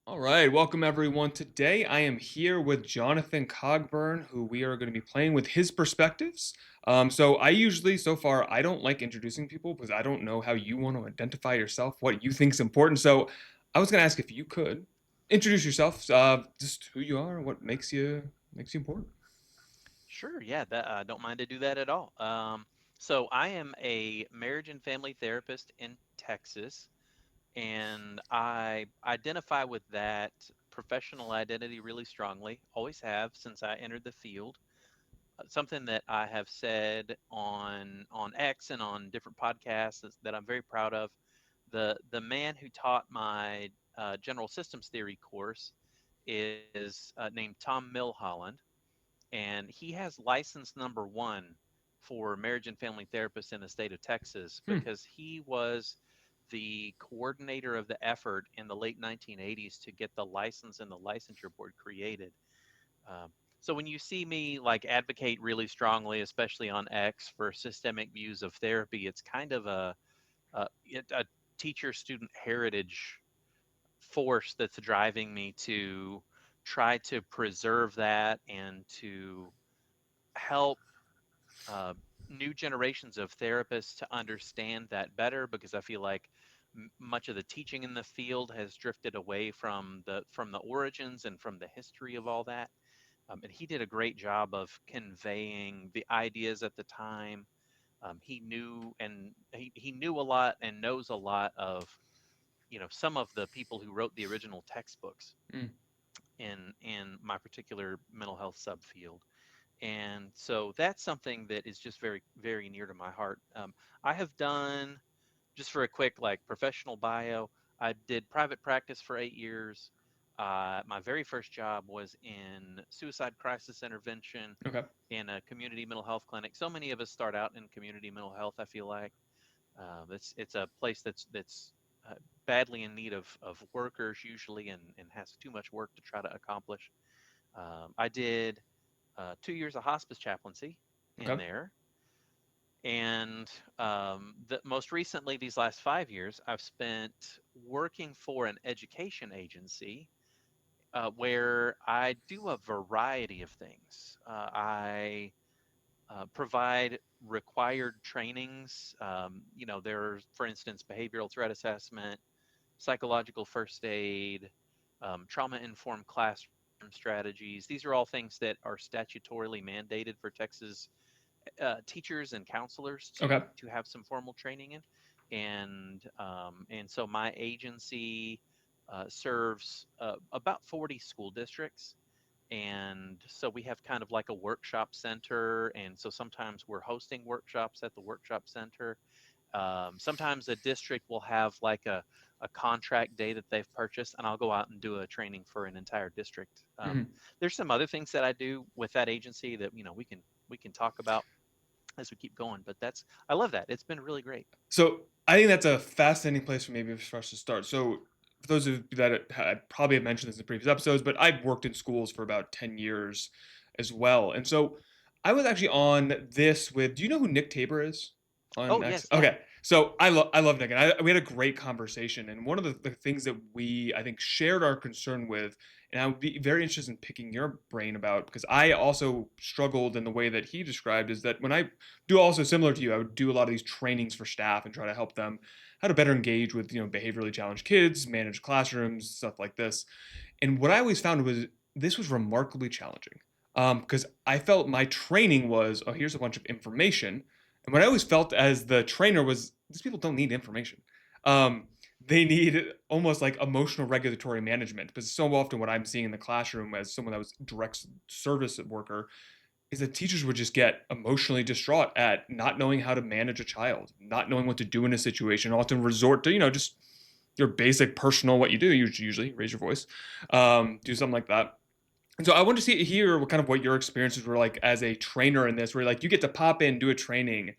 All right, welcome everyone. Today I am here with Jonathan Cogburn, who we are going to be playing with his perspectives. So I usually, so far, I don't like introducing people because I don't know how you want to identify yourself, what you think is important. So I was going to ask if you could introduce yourself, just who you are, what makes you important. Sure, yeah, that I don't mind to do that at all. So I am a marriage and family therapist in Texas, and I identify with that professional identity really strongly. Always have since I entered the field. Something that I have said on X and on different podcasts that I'm very proud of. The man who taught my general systems theory course is named Tom Milholland, and he has license number one for marriage and family therapists in the state of Texas Hmm. because he was the coordinator of the effort in the late 1980s to get the license and the licensure board created. Um, so when you see me like advocate really strongly, especially on X, for systemic views of therapy, it's kind of a teacher student heritage force that's driving me to try to preserve that and to help uh, new generations of therapists to understand that better, because I feel like much of the teaching in the field has drifted away from the origins and from the history of all that. And he did a great job of conveying the ideas at the time. He knew a lot and knows a lot of some of the people who wrote the original textbooks Hmm. in my particular mental health subfield. And so that's something that is just very, very near to my heart. I have done, just for a quick like professional bio, I did private practice for 8 years. My very first job was in suicide crisis intervention Okay. in a community mental health clinic. So many of us start out in community mental health, I feel like. It's a place that's badly in need of workers usually, and has too much work to try to accomplish. I did 2 years of hospice chaplaincy in Okay. there. And most recently, these last 5 years, I've spent working for an education agency where I do a variety of things. I provide required trainings. There's, for instance, behavioral threat assessment, psychological first aid, trauma informed classroom strategies. These are all things that are statutorily mandated for Texas teachers and counselors Okay. to have some formal training in, and so my agency serves about 40 school districts, and so we have kind of like a workshop center, and so sometimes we're hosting workshops at the workshop center. Sometimes a district will have like a contract day that they've purchased, and I'll go out and do a training for an entire district. Hmm. There's some other things that I do with that agency that we can talk about as we keep going. But I love that. It's been really great. So I think that's a fascinating place for maybe for us to start. So for those of you that had probably have mentioned this in previous episodes, but I've worked in schools for about 10 years as well. And so I was actually on this with, do you know who Nick Tabor is on Oh X? yes, yeah. Okay. So I love Nick, and we had a great conversation. And one of the things that we, I think, shared our concern with, and I would be very interested in picking your brain about, because I also struggled in the way that he described, is that when I do also similar to you, I would do a lot of these trainings for staff and try to help them how to better engage with behaviorally challenged kids, manage classrooms, stuff like this. And what I always found was this was remarkably challenging, because I felt my training was, oh, here's a bunch of information, and what I always felt as the trainer was these people don't need information. Um, they need almost like emotional regulatory management, because so often what I'm seeing in the classroom as someone that was direct service worker is that teachers would just get emotionally distraught at not knowing how to manage a child, not knowing what to do in a situation, often resort to, just your basic personal what you do. You usually raise your voice, do something like that. And so I want to hear what your experiences were like as a trainer in this, where like you get to pop in, do a training.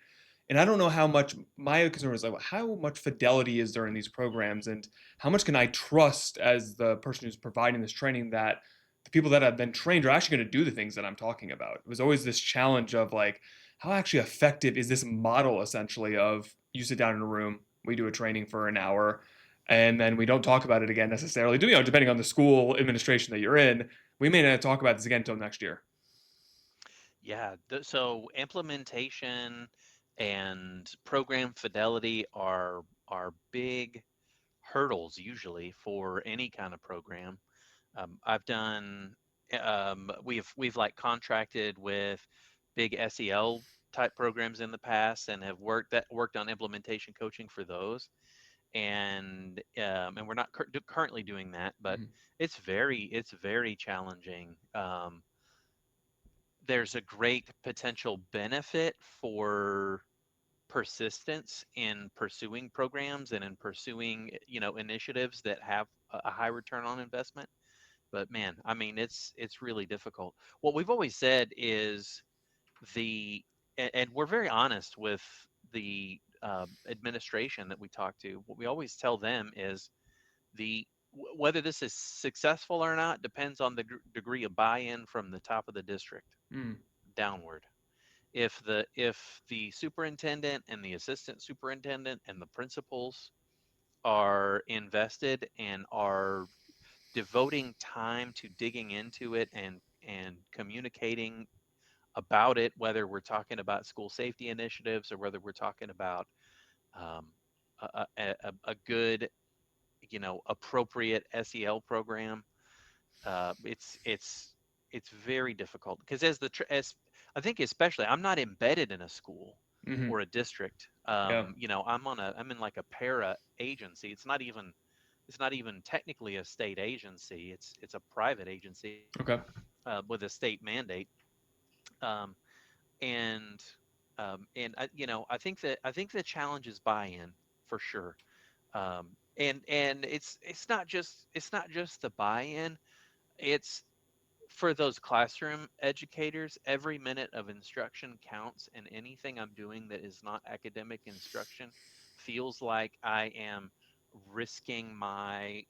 And I don't know how much my concern was like, well, how much fidelity is there in these programs, and how much can I trust as the person who's providing this training that the people that have been trained are actually going to do the things that I'm talking about. It was always this challenge of like, how actually effective is this model essentially of you sit down in a room, we do a training for an hour, and then we don't talk about it again necessarily. Depending on the school administration that you're in, we may not talk about this again until next year. Yeah, so implementation and program fidelity are big hurdles usually for any kind of program. I've done we've like contracted with big SEL type programs in the past and have worked on implementation coaching for those. And we're not currently doing that, but Mhm. it's very challenging. There's a great potential benefit for persistence in pursuing programs and in pursuing initiatives that have a high return on investment. But man, I mean, it's really difficult. What we've always said is the and we're very honest with the administration that we talk to. What we always tell them is whether this is successful or not depends on the degree of buy-in from the top of the district Mm. downward. If the superintendent and the assistant superintendent and the principals are invested and are devoting time to digging into it and communicating about it, whether we're talking about school safety initiatives or whether we're talking about um, a good, appropriate SEL program, it's very difficult because as I think especially I'm not embedded in a school Hmm. or a district. Yeah. I'm in like a para agency. It's not even technically a state agency. It's a private agency Okay. with a state mandate. Um, and I think the challenge is buy-in for sure. And it's not just the buy-in. It's for those classroom educators, every minute of instruction counts, and anything I'm doing that is not academic instruction feels like I am risking my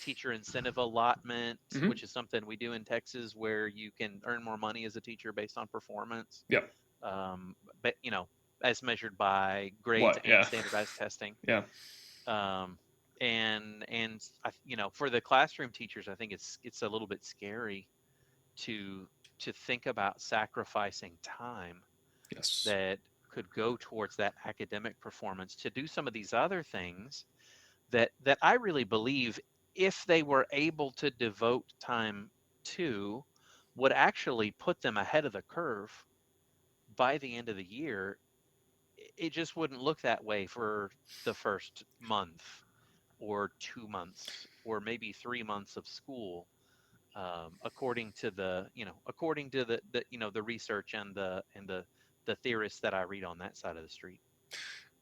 teacher incentive allotment, Hmm. which is something we do in Texas where you can earn more money as a teacher based on performance, Yeah. um, but as measured by grades What? and Yeah. standardized testing. Yeah. um, and for the classroom teachers, I think it's a little bit scary to to think about sacrificing time Yes. that could go towards that academic performance to do some of these other things that I really believe, if they were able to devote time to, would actually put them ahead of the curve by the end of the year. It just wouldn't look that way for the first month or 2 months or maybe 3 months of school, according to the research and the theorists that I read on that side of the street.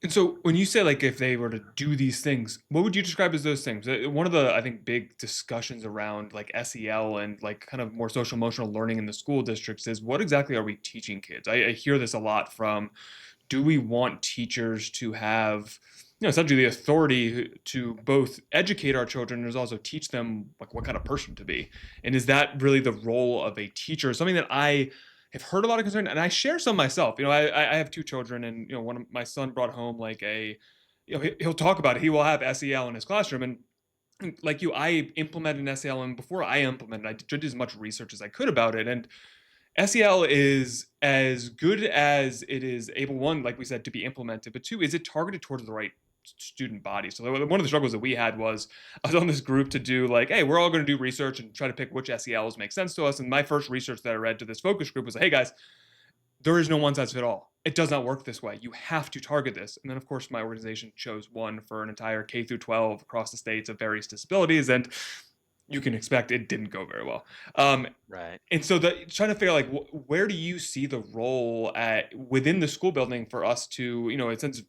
And so when you say like if they were to do these things, what would you describe as those things? One of the I think big discussions around like SEL and like kind of more social emotional learning in the school districts is what exactly are we teaching kids? I hear this a lot from, do we want teachers to have essentially the authority to both educate our children and also teach them like what kind of person to be, and is that really the role of a teacher? Something that I have heard a lot of concern, and I share some myself. I have two children, and one of my son brought home like a, he'll talk about it. He will have SEL in his classroom, and like you, I implemented an SEL, and before I implemented, I did as much research as I could about it, and SEL is as good as it is able, one, like we said, to be implemented, but two, is it targeted towards the right student body? So one of the struggles that we had was I was on this group to do like, hey, we're all going to do research and try to pick which SELs make sense to us. And my first research that I read to this focus group was, hey guys, there is no one size fit all. It does not work this way. You have to target this. And then, of course, my organization chose one for an entire K through 12 across the states of various disabilities, and you can expect it didn't go very well. Right. And so trying to figure out like where do you see the role at within the school building for us to, it sense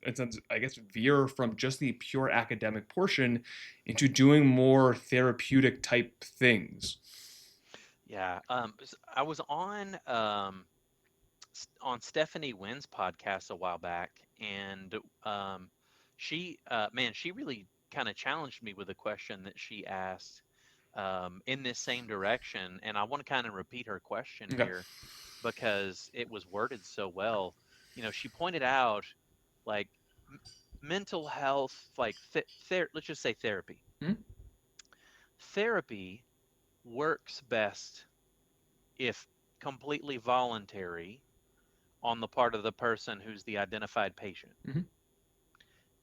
I guess veer from just the pure academic portion into doing more therapeutic type things. Yeah. I was on Stephanie Wynn's podcast a while back, and she really kind of challenged me with a question that she asked in this same direction, and I want to kind of repeat her question Okay. here because it was worded so well. She pointed out, like, mental health, like let's just say therapy. Mhm. Therapy works best if completely voluntary on the part of the person who's the identified patient. Mhm.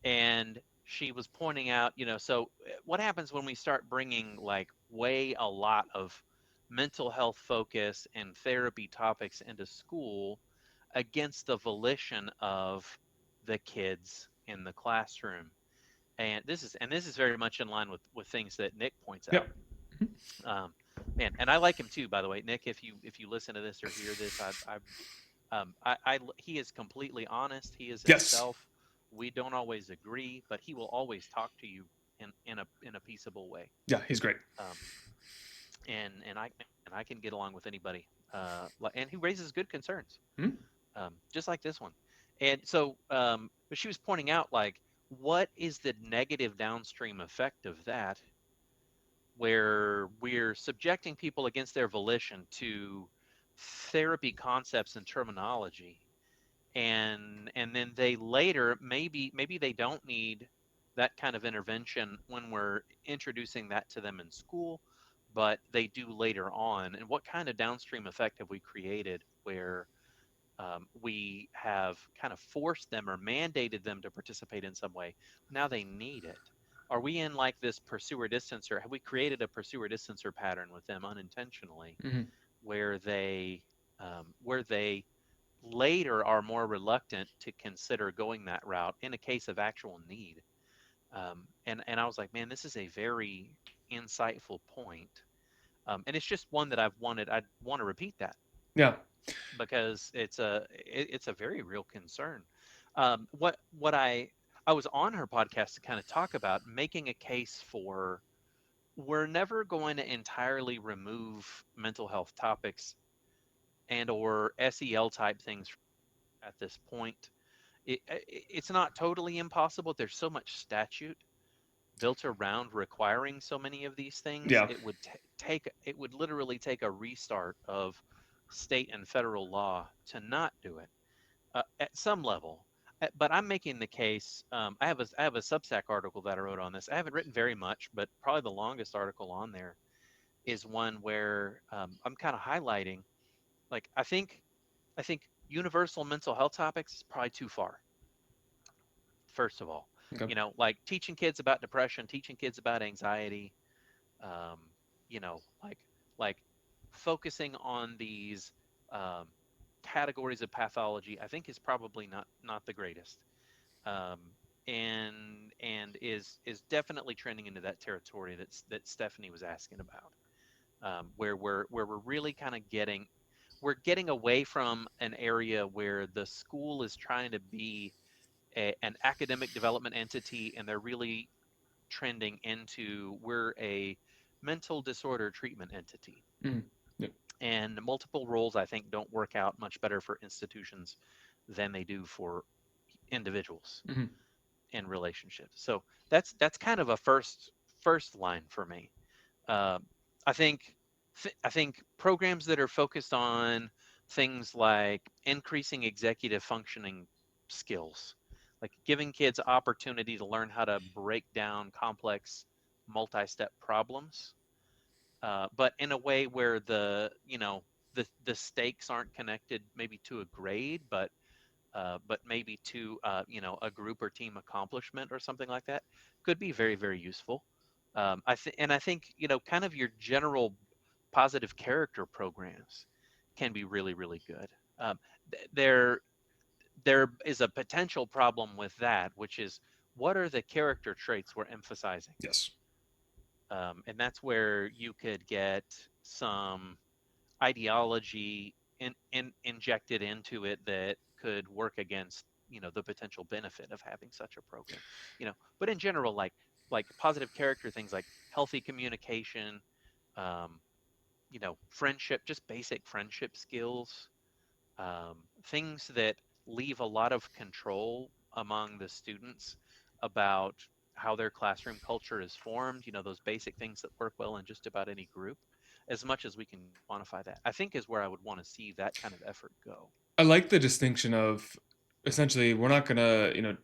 And she was pointing out, so what happens when we start bringing like way a lot of mental health focus and therapy topics into school against the volition of the kids in the classroom? And this is very much in line with things that Nick points out. Yep. Mhm. Um, and I like him too, by the way, Nick. If you listen to this or hear this, he is completely honest. He is Yes. himself. We don't always agree, but he will always talk to you in a peaceable way. Yeah, he's great. Um, and I can get along with anybody. And he raises good concerns, Mhm. just like this one. And so, but she was pointing out like, what is the negative downstream effect of that, where we're subjecting people against their volition to therapy concepts and terminology, and then they later, maybe they don't need that kind of intervention when we're introducing that to them in school, but they do later on. And what kind of downstream effect have we created where we have kind of forced them or mandated them to participate in some way? Now they need it. Are we in like this pursuer distancer? Have we created a pursuer distancer pattern with them unintentionally, Mhm. where they later are more reluctant to consider going that route in a case of actual need? And I was like, man, this is a very insightful point. And it's just one that I want to repeat that Yeah. because it's a very real concern. What I was on her podcast to kind of talk about making a case for, we're never going to entirely remove mental health topics and or SEL type things at this point. It's not totally impossible. There's so much statute built around requiring so many of these things. Yeah. It would literally take a restart of state and federal law to not do it at some level. But I'm making the case. I have a Substack article that I wrote on this. I haven't written very much, but probably the longest article on there is one where I'm kind of highlighting, like, I think universal mental health topics is probably too far. First of all, Okay. like teaching kids about depression, teaching kids about anxiety, um, like focusing on these um, categories of pathology, I think is probably not the greatest, um, and is definitely trending into that territory that Stephanie was asking about, where we're really kind of getting away from an area where the school is trying to be an academic development entity, and they're really trending into, we're a mental disorder treatment entity. Mhm. Yep. And multiple roles, I think, don't work out much better for institutions than they do for individuals Mhm. in relationships. So that's kind of a first line for me. Uh, I think I think programs that are focused on things like increasing executive functioning skills, like giving kids opportunity to learn how to break down complex multi-step problems, but in a way where the stakes aren't connected maybe to a grade, but maybe to a group or team accomplishment or something like that, could be very, very useful. I think kind of your general positive character programs can be really, really good. Um, there is a potential problem with that, which is, what are the character traits we're emphasizing? Yes. And that's where you could get some ideology injected into it that could work against the potential benefit of having such a program. But in general, like positive character things like healthy communication, um, friendship, just basic friendship skills, things that leave a lot of control among the students about how their classroom culture is formed, those basic things that work well in just about any group, as much as we can quantify that, I think is where I would want to see that kind of effort go. I like the distinction of essentially we're not gonna,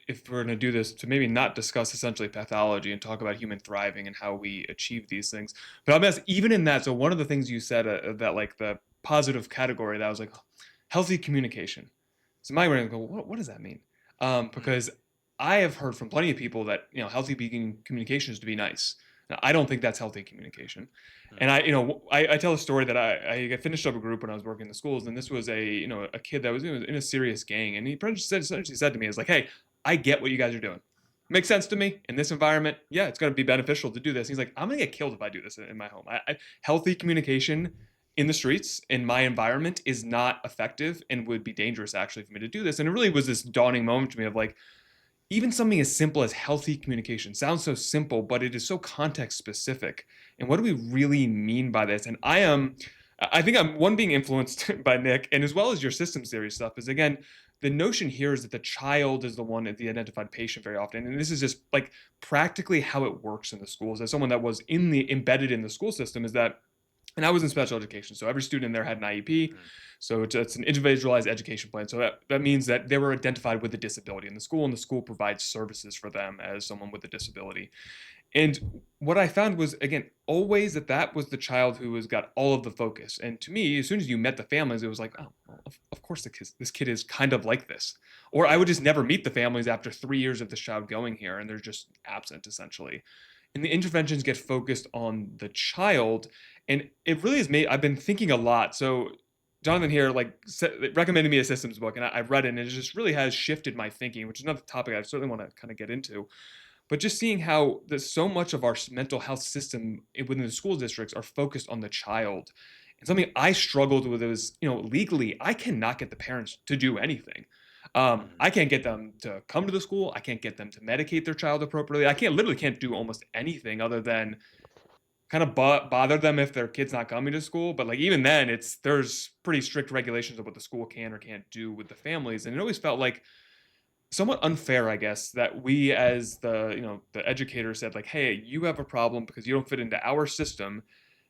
if we're going to do this, to maybe not discuss essentially pathology and talk about human thriving and how we achieve these things. But I'll be honest, even in that, so one of the things you said that like the positive category that I was like healthy communication. So my brain go, what does that mean? Mm, Because I have heard from plenty of people that healthy being communication is to be nice. Now, I don't think that's healthy communication. And mm, I tell a story that I finished up a group when I was working in the schools, and this was a kid that was in a serious gang, and he essentially said to me, "Is like, hey, I get what you guys are doing. Makes sense to me in this environment. Yeah, it's going to be beneficial to do this." He's like, "I'm going to get killed if I do this in my home. Healthy communication in the streets in my environment is not effective and would be dangerous actually for me to do this." And it really was this dawning moment to me of like, even something as simple as healthy communication sounds so simple, but it is so context specific. And what do we really mean by this? And I think I'm one being influenced by Nick, and as well as your systems theory stuff, is again, the notion here is that the child is the one, the identified patient very often. And this is just like practically how it works in the schools. As someone that was embedded in the school system, is that, and I was in special education, so every student in there had an IEP. mm, So it's an individualized education plan. So that means that they were identified with a disability in the school, and the school provides services for them as someone with a disability. And what I found was, again, always that was the child who has got all of the focus. And to me, as soon as you met the families, it was like, oh, well, of course this kid is kind of like this. Or I would yeah. just never meet the families after 3 years of this child going here, and they're just absent essentially. And the interventions get focused on the child, and it really has made. I've been thinking a lot. So Jonathan here recommended me a systems book, and I've read it, and it just really has shifted my thinking, which is another topic I certainly want to kind of get into. But just seeing how there's so much of our mental health system within the school districts are focused on the child. And something I struggled with is, legally, I cannot get the parents to do anything. Mm, I can't get them to come to the school. I can't get them to medicate their child appropriately. I can't literally can't do almost anything other than kind of bother them if their kid's not coming to school. But like even then, there's pretty strict regulations of what the school can or can't do with the families, and it always felt like somewhat unfair, I guess, that we as the educator said like, "Hey, you have a problem because you don't fit into our system."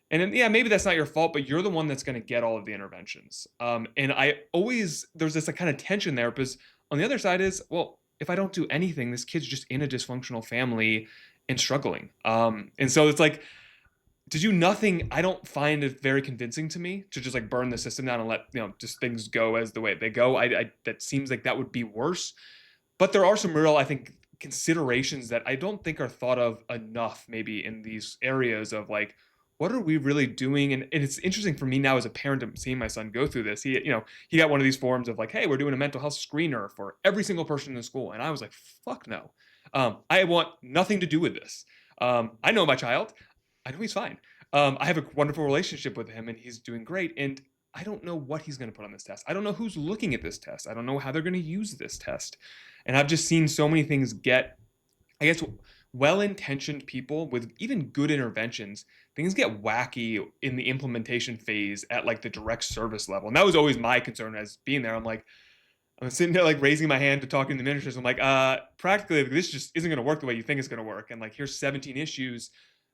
And then, yeah, maybe that's not your fault, but you're the one that's going to get all of the interventions. And I always there's this like, kind of tension there because on the other side is, well, if I don't do anything, this kid's just in a dysfunctional family and struggling. And so it's like to do nothing, I don't find it very convincing to me to just like burn the system down and let just things go as the way they go. I that seems like that would be worse. But there are some real, I think, considerations that I don't think are thought of enough, maybe in these areas of like, what are we really doing? And it's interesting for me now as a parent of seeing my son go through this. He got one of these forms of like, hey, we're doing a mental health screener for every single person in the school, and I was like, fuck no, I want nothing to do with this. I know my child, I know he's fine. I have a wonderful relationship with him, and he's doing great. And I don't know what he's going to put on this test. I don't know who's looking at this test. I don't know how they're going to use this test. And I've just seen so many things get, I guess, well intentioned people with even good interventions, things get wacky in the implementation phase at like the direct service level. And that was always my concern as being there. I'm sitting there like raising my hand to talking to the administrators. I'm like, practically this just isn't going to work the way you think it's going to work. And like, here's 17 issues,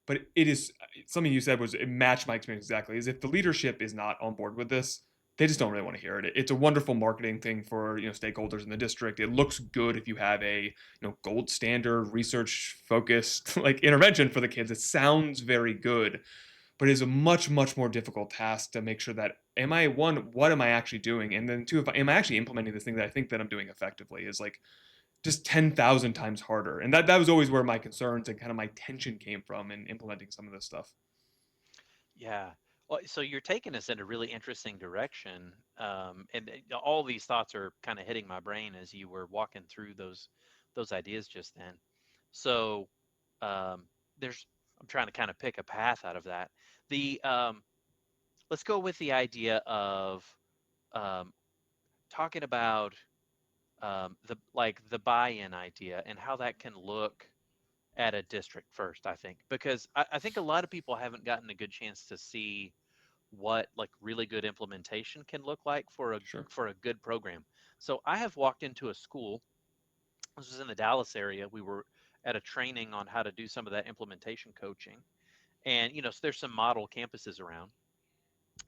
but it is something you said was it matched my experience exactly. Is if the leadership is not on board with this, they just don't really want to hear it. It's a wonderful marketing thing for stakeholders in the district. It looks good if you have a gold standard research focused like intervention for the kids. It sounds very good, but it is a much much more difficult task to make sure that am I one, what am I actually doing, and then two, if am I actually implementing this thing that I think that I'm doing effectively, is like just 10,000 times harder. And that was always where my concerns and kind of my tension came from in implementing some of this stuff. yeah. Well, so you're taking us in a really interesting direction, and all these thoughts are kind of hitting my brain as you were walking through those ideas just then. So um, there's I'm trying to kind of pick a path out of that. The Let's go with the idea of um, talking about the buy-in idea and how that can look at a district first. I think because I think a lot of people haven't gotten a good chance to see what like really good implementation can look like Sure. for a good program. So I have walked into a school. This was in the Dallas area. We were at a training on how to do some of that implementation coaching, and so there's some model campuses around.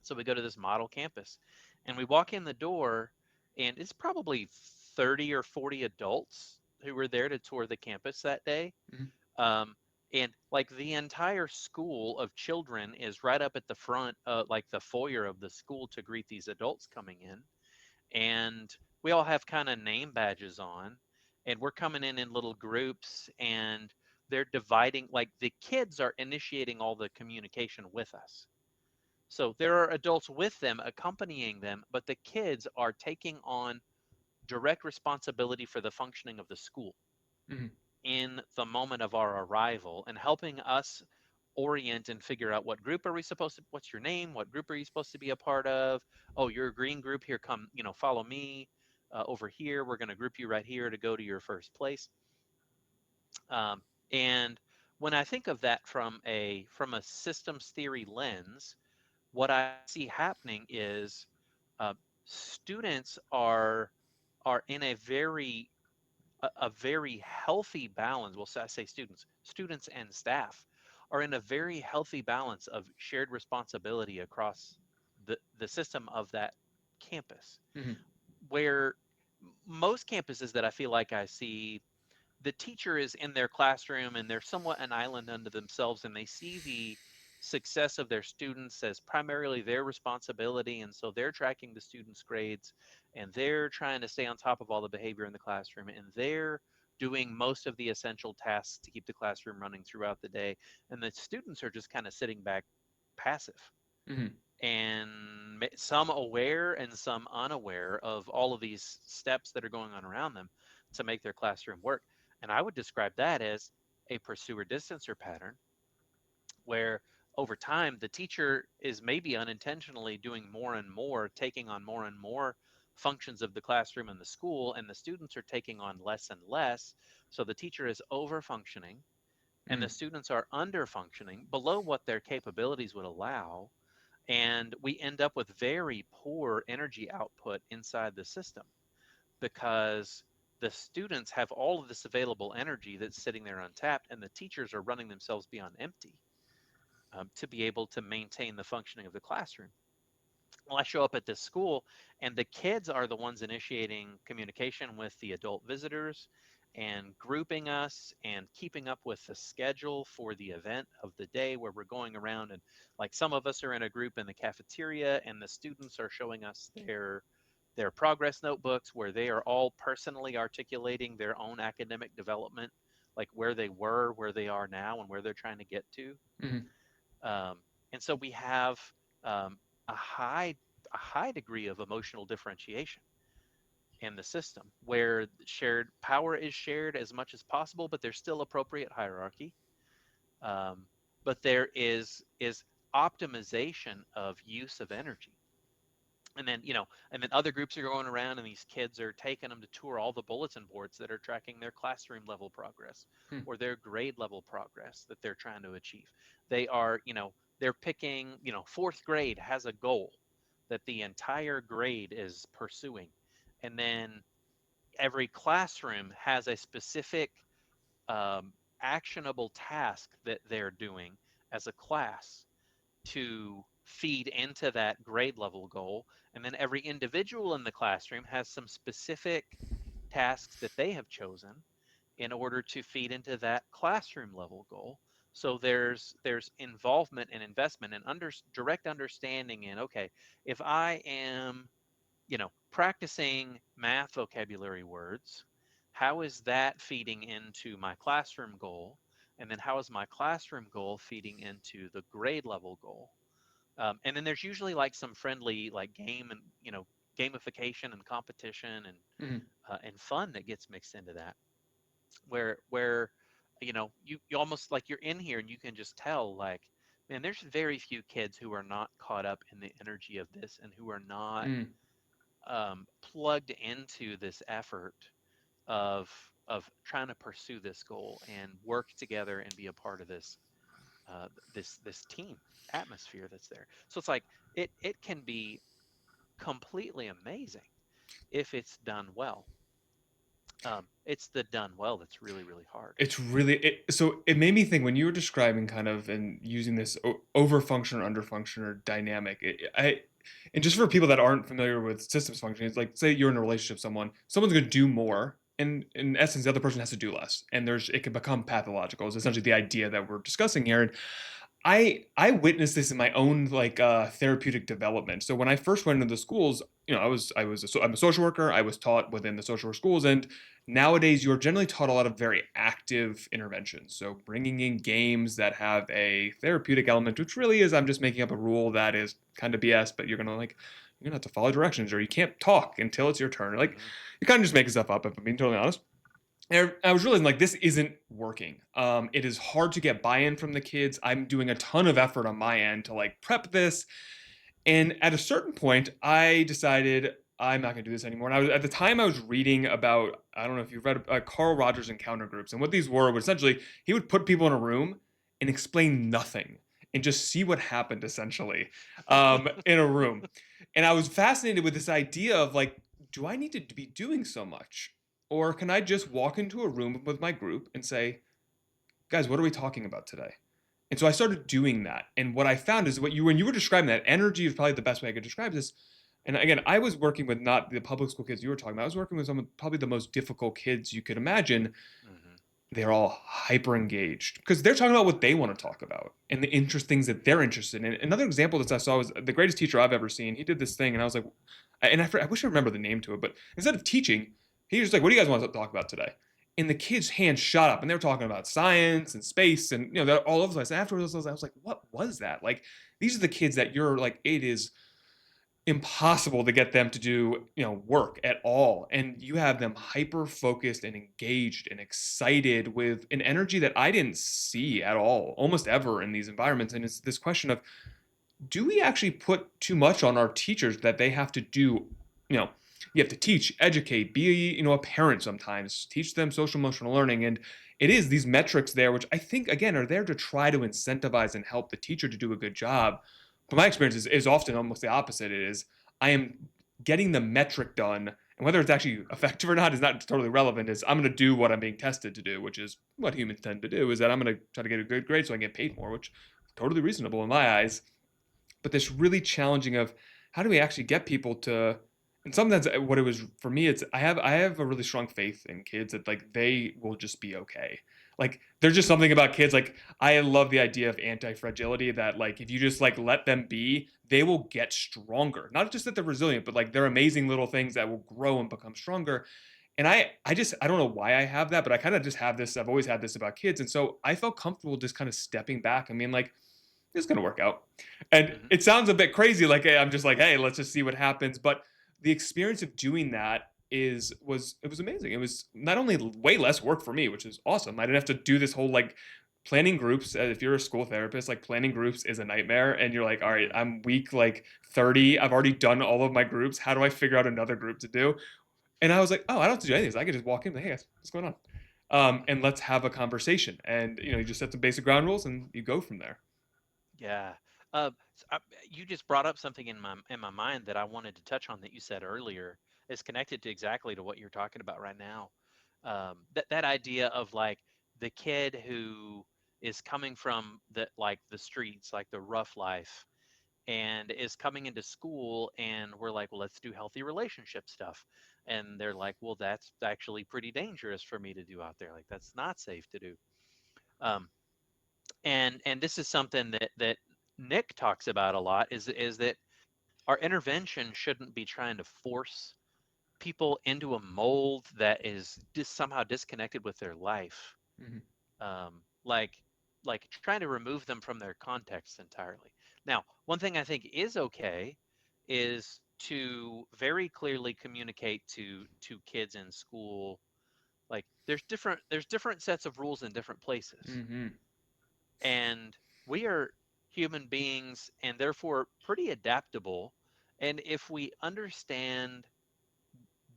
So we go to this model campus and we walk in the door, and it's probably 30 or 40 adults who were there to tour the campus that day. Mhm. Um, and like the entire school of children is right up at the front, like the foyer of the school to greet these adults coming in. And we all have kind of name badges on, and we're coming in little groups, and they're dividing, like the kids are initiating all the communication with us. So there are adults with them accompanying them, but the kids are taking on direct responsibility for the functioning of the school Mhm. in the moment of our arrival and helping us orient and figure out what group are we supposed to, what's your name, what group are you supposed to be a part of. Oh, you're a green group, here, come, follow me over here, we're going to group you right here to go to your first place. And when I think of that from a systems theory lens, what I see happening is uh, students are in a very healthy balance. Well, I say students and staff are in a very healthy balance of shared responsibility across the system of that campus. Mhm. Where most campuses that I feel like I see, the teacher is in their classroom and they're somewhat an island unto themselves, and they see the success of their students as primarily their responsibility, and so they're tracking the students' grades, and they're trying to stay on top of all the behavior in the classroom, and they're doing most of the essential tasks to keep the classroom running throughout the day, and the students are just kind of sitting back passive, Mhm. and some aware and some unaware of all of these steps that are going on around them to make their classroom work. And I would describe that as a pursuer distancer pattern, where over time the teacher is maybe unintentionally doing more and more, taking on more and more functions of the classroom and the school, and the students are taking on less and less. So the teacher is over functioning and the Mhm. students are under functioning below what their capabilities would allow, and we end up with very poor energy output inside the system because the students have all of this available energy that's sitting there untapped, and the teachers are running themselves beyond empty to be able to maintain the functioning of the classroom. Well, I show up at this school, and the kids are the ones initiating communication with the adult visitors and grouping us and keeping up with the schedule for the event of the day, where we're going around, and like some of us are in a group in the cafeteria, and the students are showing us their progress notebooks where they are all personally articulating their own academic development, like where they were, where they are now, and where they're trying to get to. Mhm. um, and so we have um, a high a high degree of emotional differentiation in the system, where shared power is shared as much as possible, but there's still appropriate hierarchy. um, but there is optimization of use of energy. And then other groups are going around, and these kids are taking them to tour all the bulletin boards that are tracking their classroom level progress Mhm. or their grade level progress that they're trying to achieve. They're picking, fourth grade has a goal that the entire grade is pursuing, and then every classroom has a specific um, actionable task that they're doing as a class to feed into that grade level goal. And then every individual in the classroom has some specific tasks that they have chosen in order to feed into that classroom level goal. So there's involvement and investment and direct understanding in, okay, if I am, practicing math vocabulary words, how is that feeding into my classroom goal? And then how is my classroom goal feeding into the grade level goal? And then there's usually like some friendly like game and gamification and competition Mhm. and fun that gets mixed into that, where you almost like you're in here and you can just tell, like, man, there's very few kids who are not caught up in the energy of this and who are not Mhm. plugged into this effort of of trying to pursue this goal and work together and be a part of this team atmosphere that's there. So it's like it can be completely amazing if it's done well. It's the done well that's really, really hard. So it made me think when you were describing kind of and using this over function or under function or dynamic. And just for people that aren't familiar with systems functioning, it's like say you're in a relationship with someone's going to do more and in essence, the other person has to do less, and it can become pathological. Is essentially the idea that we're discussing here. And I witnessed this in my own like therapeutic development. So when I first went into the schools, I'm a social worker. I was taught within the social work schools, and nowadays you're generally taught a lot of very active interventions. So bringing in games that have a therapeutic element, which really is I'm just making up a rule that is kind of BS, but you're gonna have to follow directions, or you can't talk until it's your turn. Like Hmm. you kind of just making stuff up, if I'm being totally honest. And I was realizing like this isn't working. It is hard to get buy-in from the kids. I'm doing a ton of effort on my end to like prep this, and at a certain point, I decided I'm not going to do this anymore. And at the time I was reading about, I don't know if you've read Carl Rogers encounter groups, and what these were was essentially he would put people in a room and explain nothing and just see what happened essentially in a room. And I was fascinated with this idea of like, do I need to be doing so much? Or can I just walk into a room with my group and say, guys, what are we talking about today? And so I started doing that. And what I found is when you were describing that, energy is probably the best way I could describe this. And again, I was working with not the public school kids you were talking about. I was working with some of probably the most difficult kids you could imagine. Hmm. They're all hyper engaged because they're talking about what they want to talk about and the interest things that they're interested in. Another example that I saw was the greatest teacher I've ever seen. He did this thing, and I was like, I wish I remember the name to it, but instead of teaching, he was just like, "What do you guys want to talk about today?" And the kids' hands shot up, and they were talking about science and space, and they're all over the place. And afterwards, I was like, "What was that?" Like, these are the kids that you're like, it is impossible to get them to do work at all, and you have them hyper focused and engaged and excited with an energy that I didn't see at all almost ever in these environments. And it's this question of, do we actually put too much on our teachers that they have to do, you know you have to teach, educate, be a parent, sometimes teach them social emotional learning. And it is these metrics there, which I think again are there to try to incentivize and help the teacher to do a good job. But my experience is often almost the opposite. It is, I am getting the metric done, and whether it's actually effective or not is not totally relevant. Is I'm going to do what I'm being tested to do, which is what humans tend to do, is that I'm going to try to get a good grade so I can get paid more, which is totally reasonable in my eyes. But this really challenging of, how do we actually get people to, and sometimes what it was for me, it's I have a really strong faith in kids that like they will just be okay. Like there's just something about kids, like I love the idea of anti-fragility, that like if you just like let them be, they will get stronger. Not just that they're resilient, but like they're amazing little things that will grow and become stronger. And I don't know why I have that, but I kind of just have this. I've always had this about kids. And so I felt comfortable just kind of stepping back. I mean, like, it's going to work out. And Hmm. it sounds a bit crazy. Like, hey, I'm just like, hey, let's just see what happens. But the experience of doing that it was amazing. It was not only way less work for me, which is awesome. I didn't have to do this whole like planning groups. If you're a school therapist, like planning groups is a nightmare. And you're like, all right, Hmm. I'm week like 30. I've already done all of my groups. How do I figure out another group to do? And I was like, oh, I don't have to do anything. So I could just walk in, like, hey guys, what's going on? And let's have a conversation. And you just set some basic ground rules and you go from there. Yeah. You just brought up something in my mind that I wanted to touch on that you said earlier. Is connected to exactly to what you're talking about right now. That idea of like the kid who is coming from the streets, like the rough life, and is coming into school, and we're like, well, let's do healthy relationship stuff, and they're like, well, that's actually pretty dangerous for me to do out there. Like that's not safe to do. Um, and this is something that Nick talks about a lot, is that our intervention shouldn't be trying to force people into a mold that is somehow disconnected with their life, Mhm. um, like trying to remove them from their context entirely. Now, one thing I think is okay is to very clearly communicate to kids in school, like there's different sets of rules in different places, Mhm. and we are human beings and therefore pretty adaptable. And if we understand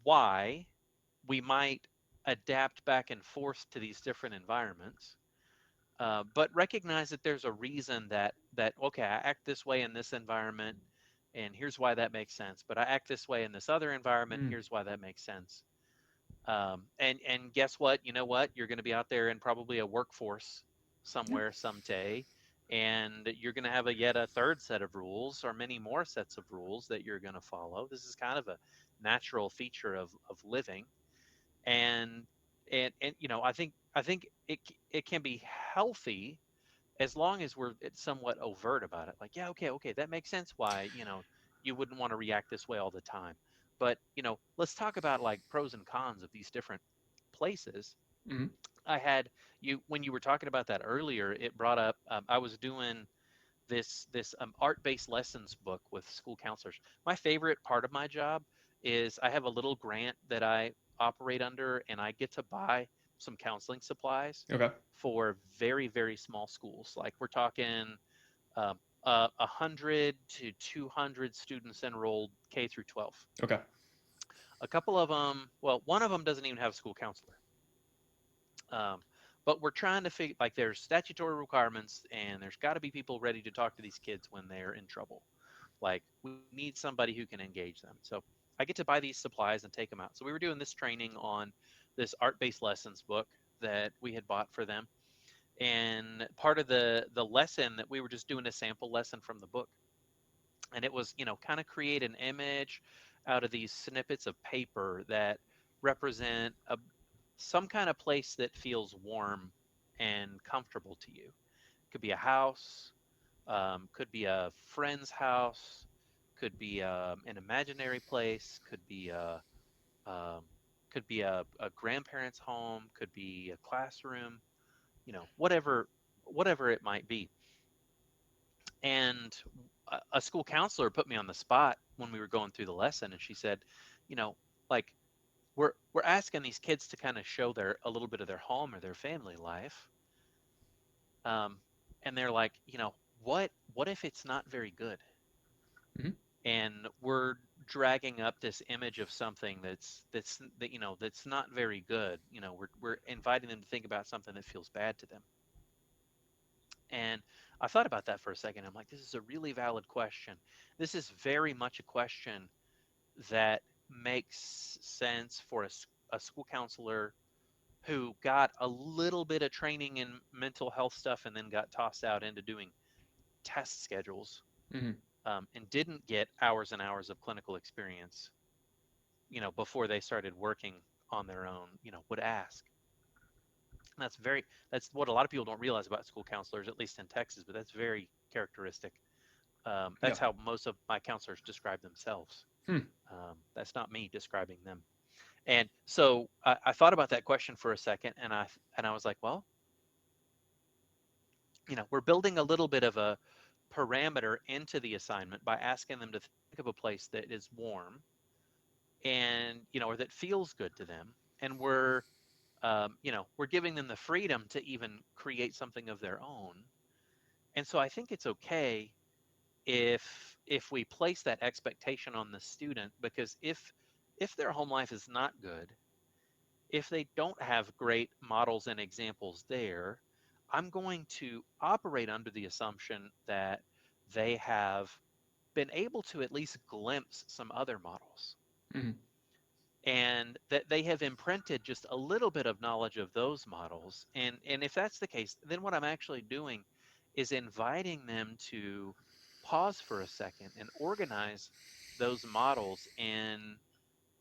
why we might adapt back and forth to these different environments, but recognize that there's a reason that okay, I act this way in this environment, and here's why that makes sense. But I act this way in this other environment. Mm. Here's why that makes sense. And guess what? You know what? You're going to be out there in probably a workforce Yep. somewhere someday, and you're going to have yet a third set of rules, or many more sets of rules that you're going to follow. This is kind of a natural feature of living. And I think it can be healthy as long as it's somewhat overt about it. Like, yeah, okay, that makes sense why, you wouldn't want to react this way all the time. But, let's talk about like pros and cons of these different places. Hmm. I had you when you were talking about that earlier, it brought up I was doing this art-based lessons book with school counselors. My favorite part of my job is I have a little grant that I operate under, and I get to buy some counseling supplies Okay. for very, very small schools. Like we're talking 100 to 200 students enrolled K through 12. Okay. A couple of them, well, one of them doesn't even have a school counselor. Um, but we're trying to figure, like, there's statutory requirements, and there's got to be people ready to talk to these kids when they're in trouble. Like, we need somebody who can engage them. So I get to buy these supplies and take them out. So we were doing this training on this art-based lessons book that we had bought for them. And part of the lesson that we were just doing a sample lesson from the book. And it was, kind of create an image out of these snippets of paper that represent some kind of place that feels warm and comfortable to you. Could be a house, could be a friend's house, could be an imaginary place, um, could be a grandparent's home, could be a classroom, whatever it might be. And a school counselor put me on the spot when we were going through the lesson, and she said, you know, like we're asking these kids to kind of show their a little bit of their home or their family life, um, and they're like, what if it's not very good? Hmm. And we're dragging up this image of something that's not very good. We're inviting them to think about something that feels bad to them. And I thought about that for a second. I'm like, this is a really valid question. This is very much a question that makes sense for a school counselor who got a little bit of training in mental health stuff and then got tossed out into doing test schedules, Hmm. and didn't get hours and hours of clinical experience, before they started working on their own, would ask. And that's what a lot of people don't realize about school counselors, at least in Texas, but that's very characteristic. Yeah. That's how most of my counselors describe themselves. Hmm. That's not me describing them. And so I thought about that question for a second, and I was like, well, we're building a little bit of a parameter into the assignment by asking them to think of a place that is warm and or that feels good to them, and we're giving them the freedom to even create something of their own. And so I think it's okay if we place that expectation on the student, because if their home life is not good, if they don't have great models and examples there, I'm going to operate under the assumption that they have been able to at least glimpse some other models, Hmm. and that they have imprinted just a little bit of knowledge of those models. And if that's the case, then what I'm actually doing is inviting them to pause for a second and organize those models in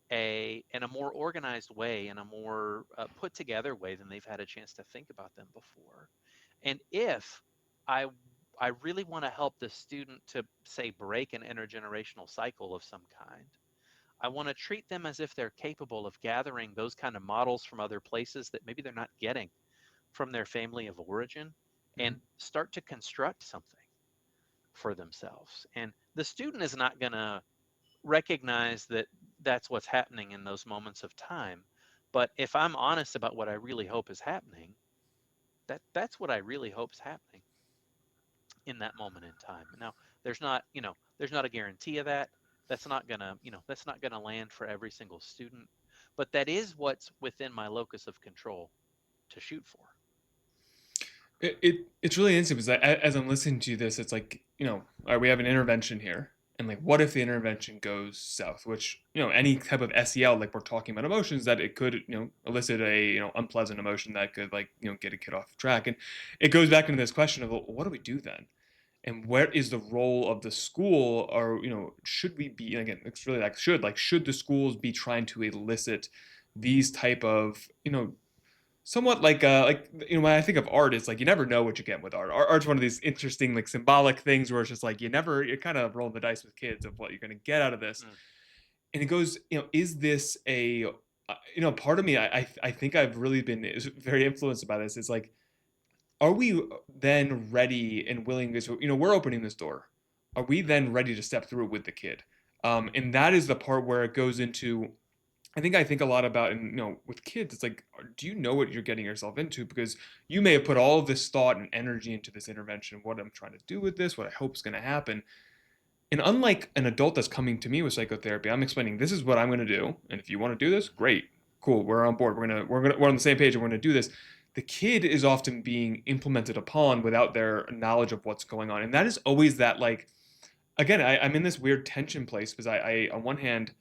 a more organized way, in a more put together way than they've had a chance to think about them before. And if I I really want to help the student to, say, break an intergenerational cycle of some kind, I want to treat them as if they're capable of gathering those kind of models from other places that maybe they're not getting from their family of origin, and Hmm. start to construct something for themselves. And the student is not going to recognize that that's what's happening in those moments of time. But if I'm honest about what I really hope is happening, that's what I really hope is happening in that moment in time. Now, there's not a guarantee of that. That's not gonna land for every single student, but that is what's within my locus of control to shoot for. It's really interesting because as I'm listening to this, it's like, all right, we have an intervention here, and like, what if the intervention goes south? Which, any type of SEL, like we're talking about emotions, that it could, elicit a, unpleasant emotion that could, like, get a kid off track, and it goes back into this question of, well, what do we do then? And where is the role of the school? Or should we be, and again, it's really like, should the schools be trying to elicit these type of, somewhat like, when I think of art, it's like you never know what you get with art. Art's one of these interesting like symbolic things where it's just like you're kind of rolling the dice with kids of what you're going to get out of this. Mm. And it goes, is this a part of me, I think I've really been very influenced by this. Is like, are we then ready and willing to, we're opening this door. Are we Mm-hmm. then ready to step through it with the kid? And that is the part where it goes into, I think a lot about, and with kids, it's like, do you know what you're getting yourself into? Because you may have put all of this thought and energy into this intervention, what I'm trying to do with this, what I hope is going to happen. And unlike an adult that's coming to me with psychotherapy, I'm explaining this is what I'm going to do, and if you want to do this, Mm-hmm. great, cool, we're on board. We're on the same page, and we're going to do this. The kid is often being implemented upon without their knowledge of what's going on, and that is always that, like, again, I'm in this weird tension place because I on one hand,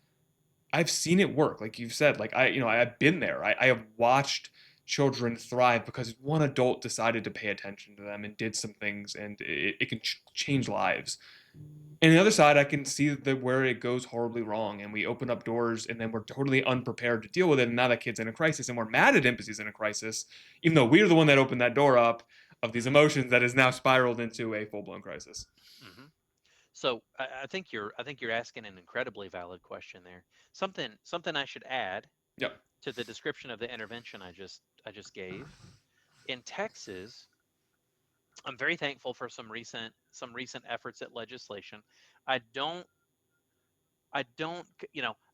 I've seen it work, like you've said, like I've been there. I have watched children thrive because one adult decided to pay attention to them and did some things, and it can change lives. And the other side, I can see that where it goes horribly wrong, and we open up doors, and then we're totally unprepared to deal with it. And now that kid's in a crisis, and we're mad at him because he's in a crisis, even though we're the one that opened that door up of these Mm-hmm. emotions that is now spiraled into a full blown crisis. Mm-hmm. So I think you're asking an incredibly valid question there. Something I should add Yep. to the description of the intervention I just gave. In Texas, I'm very thankful for some recent efforts at legislation. I don't I don't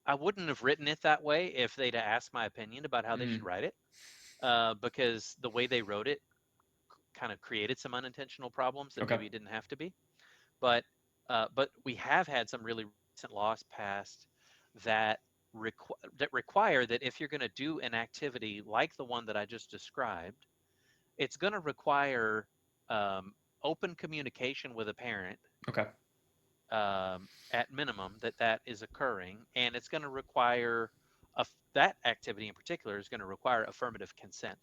I wouldn't have written it that way if they'd asked my opinion about how they should Mm. write it, because the way they wrote it kind of created some unintentional problems that Okay. maybe didn't have to be. But we have had some really recent laws passed that require that if you're going to do an activity like the one that I just described, it's going to require um, open communication with a parent, Okay. at minimum, that is occurring, and it's going to require that activity in particular is going to require affirmative consent,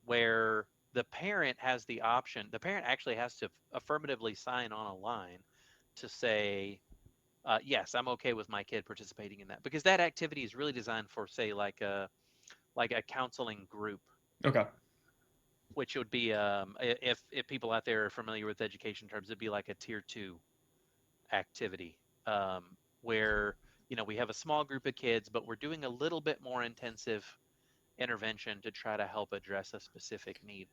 where the parent actually has to affirmatively sign on a line to say, yes, I'm okay with my kid participating in that, because that activity is really designed for, say, like a counseling group, Okay. which would be, if people out there are familiar with education terms, it'd be like a tier 2 activity, where we have a small group of kids, but we're doing a little bit more intensive intervention to try to help address a specific need.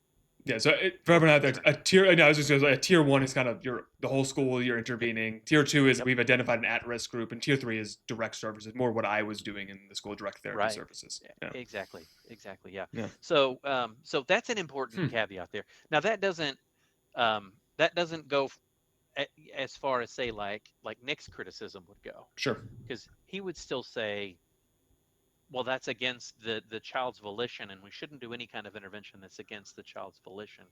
Yeah, so for Or everyone out there, concern. a tier. No, I was just gonna say, a tier one is kind of the whole school you're Yep. intervening. Tier two is Yep. we've identified an at-risk group, and tier three is direct services, more what I was doing in the school, direct therapy Right. services. Yeah, Exactly. Exactly. Yeah. yeah. So that's an important Hmm. caveat there. Now that doesn't go as far as, say, like Nick's criticism would go, Sure. because he would still say, well, that's against the child's volition, and we shouldn't do any kind of intervention that's against the child's volition.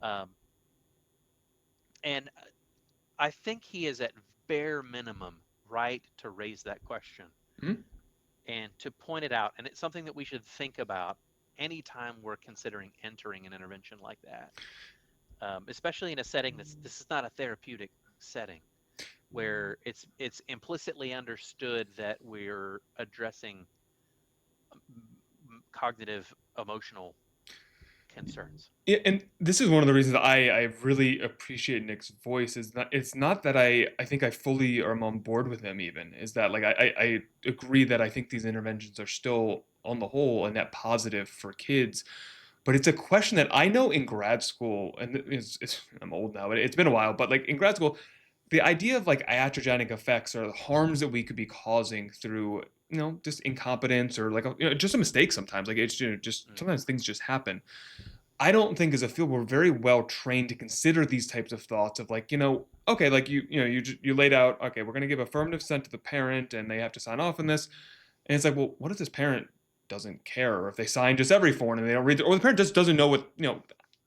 Um, and I think he is at bare minimum right to raise that question Hmm. and to point it out. And it's something that we should think about anytime we're considering entering an intervention like that, especially in a setting this is not a therapeutic setting, where it's implicitly understood that we're addressing cognitive emotional concerns. Yeah, and this is one of the reasons I really appreciate Nick's voice. Is not it's not that I think I fully am on board with him. Even is that like I agree that I think these interventions are still on the whole a net positive for kids. But it's a question that I know in grad school, and I'm old now, but it's been a while. But like in grad school, the idea of like iatrogenic effects or the harms that we could be causing through, just incompetence or like just a mistake sometimes. Like it's just Mm-hmm. sometimes things just happen. I don't think as a field we're very well trained to consider these types of thoughts of like, okay, like you laid out, okay, we're going to give affirmative consent to the parent and they have to sign off on this. And it's like, well, what if this parent doesn't care, or if they sign just every form and they don't read it, or the parent just doesn't know what,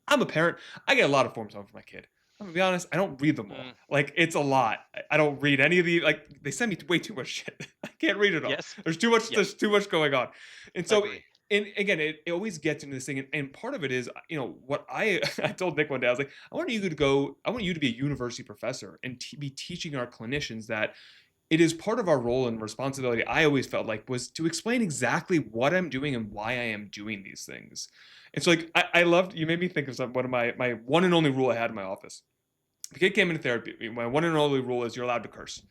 I'm a parent. I get a lot of forms home for my kid. I'm gonna be honest, I don't read them all. Mm, Like it's a lot. I don't read any of the, like they send me way too much shit. I can't read it all. yes. There's too much. Yep. There's too much going on, and so Agree. and again, it always gets into this thing, and part of it is, what I I told Nick one day, I was like, I want you to be a university professor and be teaching our clinicians that it is part of our role and responsibility. I always felt like was to explain exactly what I'm doing and why I am doing these things. And so like I loved you made me think of some one of my one and only rule I had in my office. The kid came into therapy. My one and only rule is you're allowed to curse.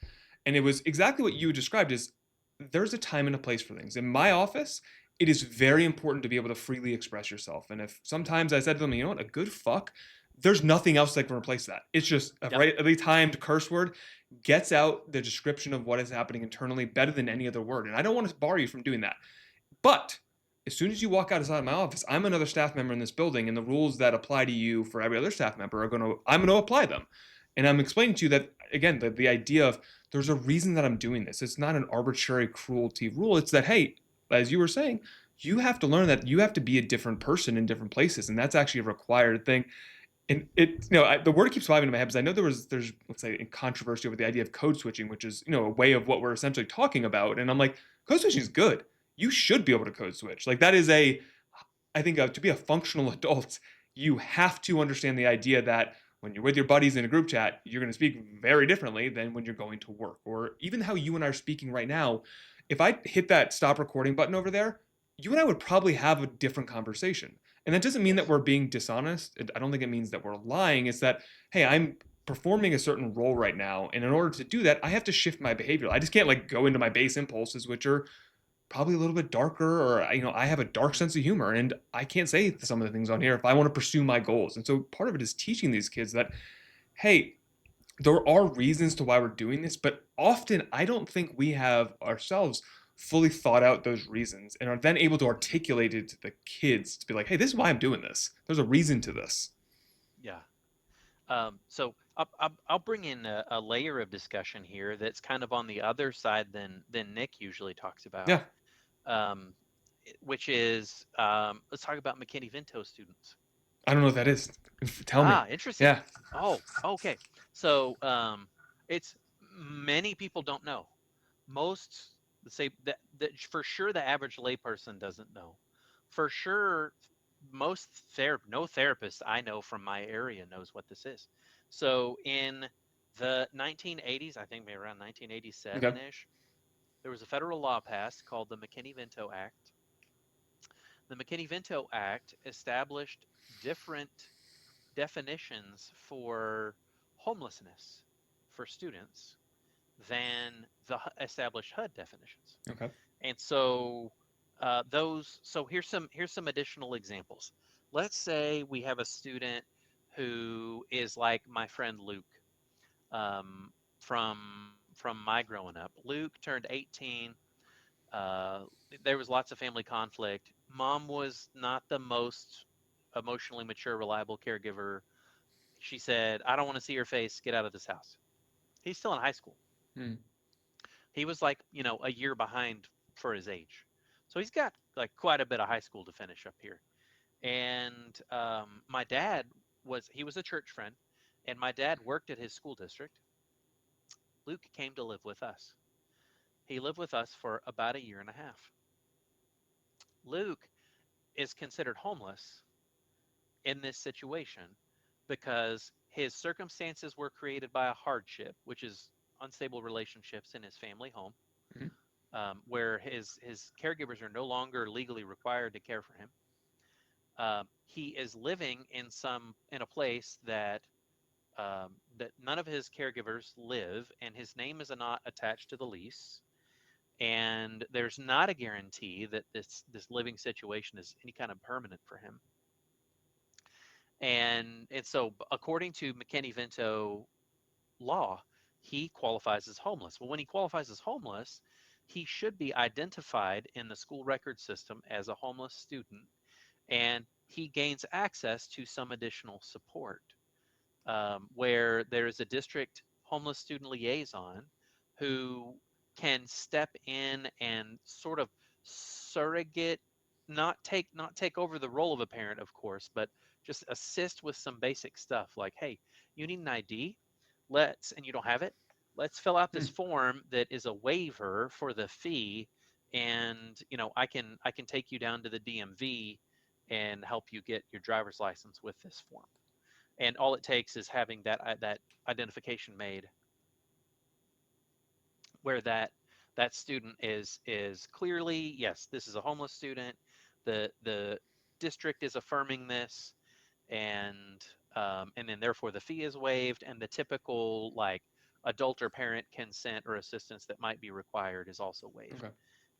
And it was exactly what you described is there's a time and a place for things. In my office, it is very important to be able to freely express yourself. And if sometimes I said to them, you know what, a good fuck, there's nothing else that can replace that. It's just a Yep. rightly timed curse word gets out the description of what is happening internally better than any other word. And I don't want to bar you from doing that. But as soon as you walk outside of my office, I'm another staff member in this building, and the rules that apply to you for every other staff member I'm going to apply them. And I'm explaining to you that again, the idea of there's a reason that I'm doing this. It's not an arbitrary cruelty rule. It's that hey, as you were saying, you have to learn that you have to be a different person in different places, and that's actually a required thing. And the word keeps popping into my head because I know there's let's say a controversy over the idea of code switching, which is a way of what we're essentially talking about. And I'm like, code switching is good. You should be able to code switch. Like that is I think to be a functional adult, you have to understand the idea that when you're with your buddies in a group chat, you're going to speak very differently than when you're going to work, or even how you and I are speaking right now. If I hit that stop recording button over there, you and I would probably have a different conversation. And that doesn't mean that Yes. we're being dishonest. I don't think it means that we're lying. It's that, hey, I'm performing a certain role right now. And in order to do that, I have to shift my behavior. I just can't like go into my base impulses, which are probably a little bit darker, or I have a dark sense of humor and I can't say some of the things on here if I want to pursue my goals. And so part of it is teaching these kids that, hey, there are reasons to why we're doing this, but often I don't think we have ourselves fully thought out those reasons and are then able to articulate it to the kids to be like, hey, this is why I'm doing this. There's a reason to this. Yeah. So I'll bring in a layer of discussion here that's kind of on the other side than Nick usually talks about, Yeah, um, which is let's talk about McKinney-Vento students. I don't know what that is. Tell me. Ah, interesting. Yeah. Oh, okay. So it's many people don't know. Most say that for sure the average layperson doesn't know. For sure, no therapist I know from my area knows what this is. So in the 1980s, I think maybe around Okay. 1987-ish, there was a federal law passed called the McKinney-Vento Act. The McKinney-Vento Act established different definitions for homelessness for students than the established HUD definitions. Okay. And so so here's some additional examples. Let's say we have a student who is like my friend Luke, from my growing up. Luke turned 18. Uh, there was lots of family conflict. Mom was not the most emotionally mature, reliable caregiver. She said, "I don't want to see your face. Get out of this house." He's still in high school. Hmm. He was like, a year behind for his age. So he's got like quite a bit of high school to finish up here. And my dad he was a church friend, and my dad worked at his school district. Luke came to live with us. He lived with us for about a year and a half. Luke is considered homeless in this situation because his circumstances were created by a hardship, which is unstable relationships in his family home, Mhm. where his caregivers are no longer legally required to care for him. He is living in a place that none of his caregivers live, and his name is not attached to the lease. And there's not a guarantee that this living situation is any kind of permanent for him. And so, according to McKinney-Vento law, he qualifies as homeless. Well, when he qualifies as homeless, he should be identified in the school record system as a homeless student, and he gains access to some additional support, where there is a district homeless student liaison who can step in and sort of surrogate, not take over the role of a parent, of course, but just assist with some basic stuff like, hey, you need an ID, and you don't have it, let's fill out Hmm. this form that is a waiver for the fee, and I can take you down to the DMV and help you get your driver's license with this form. And all it takes is having that identification made. where that student is clearly, yes, this is a homeless student. The district is affirming this, and then therefore the fee is waived, and the typical like adult or parent consent or assistance that might be required is also waived Okay.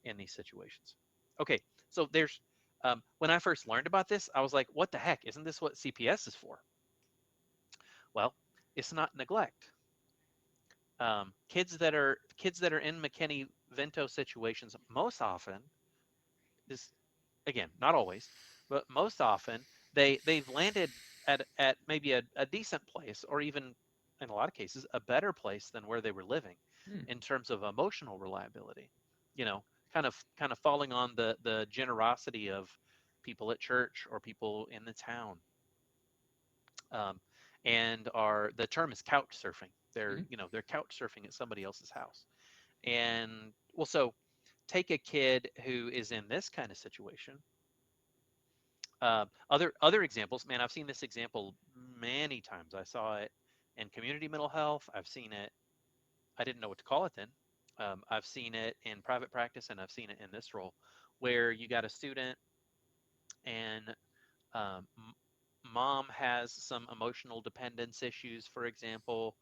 in these situations. Okay, so there's when I first learned about this, I was like, what the heck? Isn't this what CPS is for? Well, it's not neglect. Kids that are in McKinney-Vento situations most often is, again, not always, but most often they've landed at maybe a decent place, or even in a lot of cases a better place than where they were living Hmm. in terms of emotional reliability. You know, kind of falling on the generosity of people at church or people in the town. Um, and are the term is couch surfing. Hmm. They're couch surfing at somebody else's house. And well, so take a kid who is in this kind of situation. Other examples, man, I've seen this example many times. I saw it in community mental health. I've seen it. I didn't know what to call it then. I've seen it in private practice, and I've seen it in this role, where you got a student and mom has some emotional dependence issues, for example,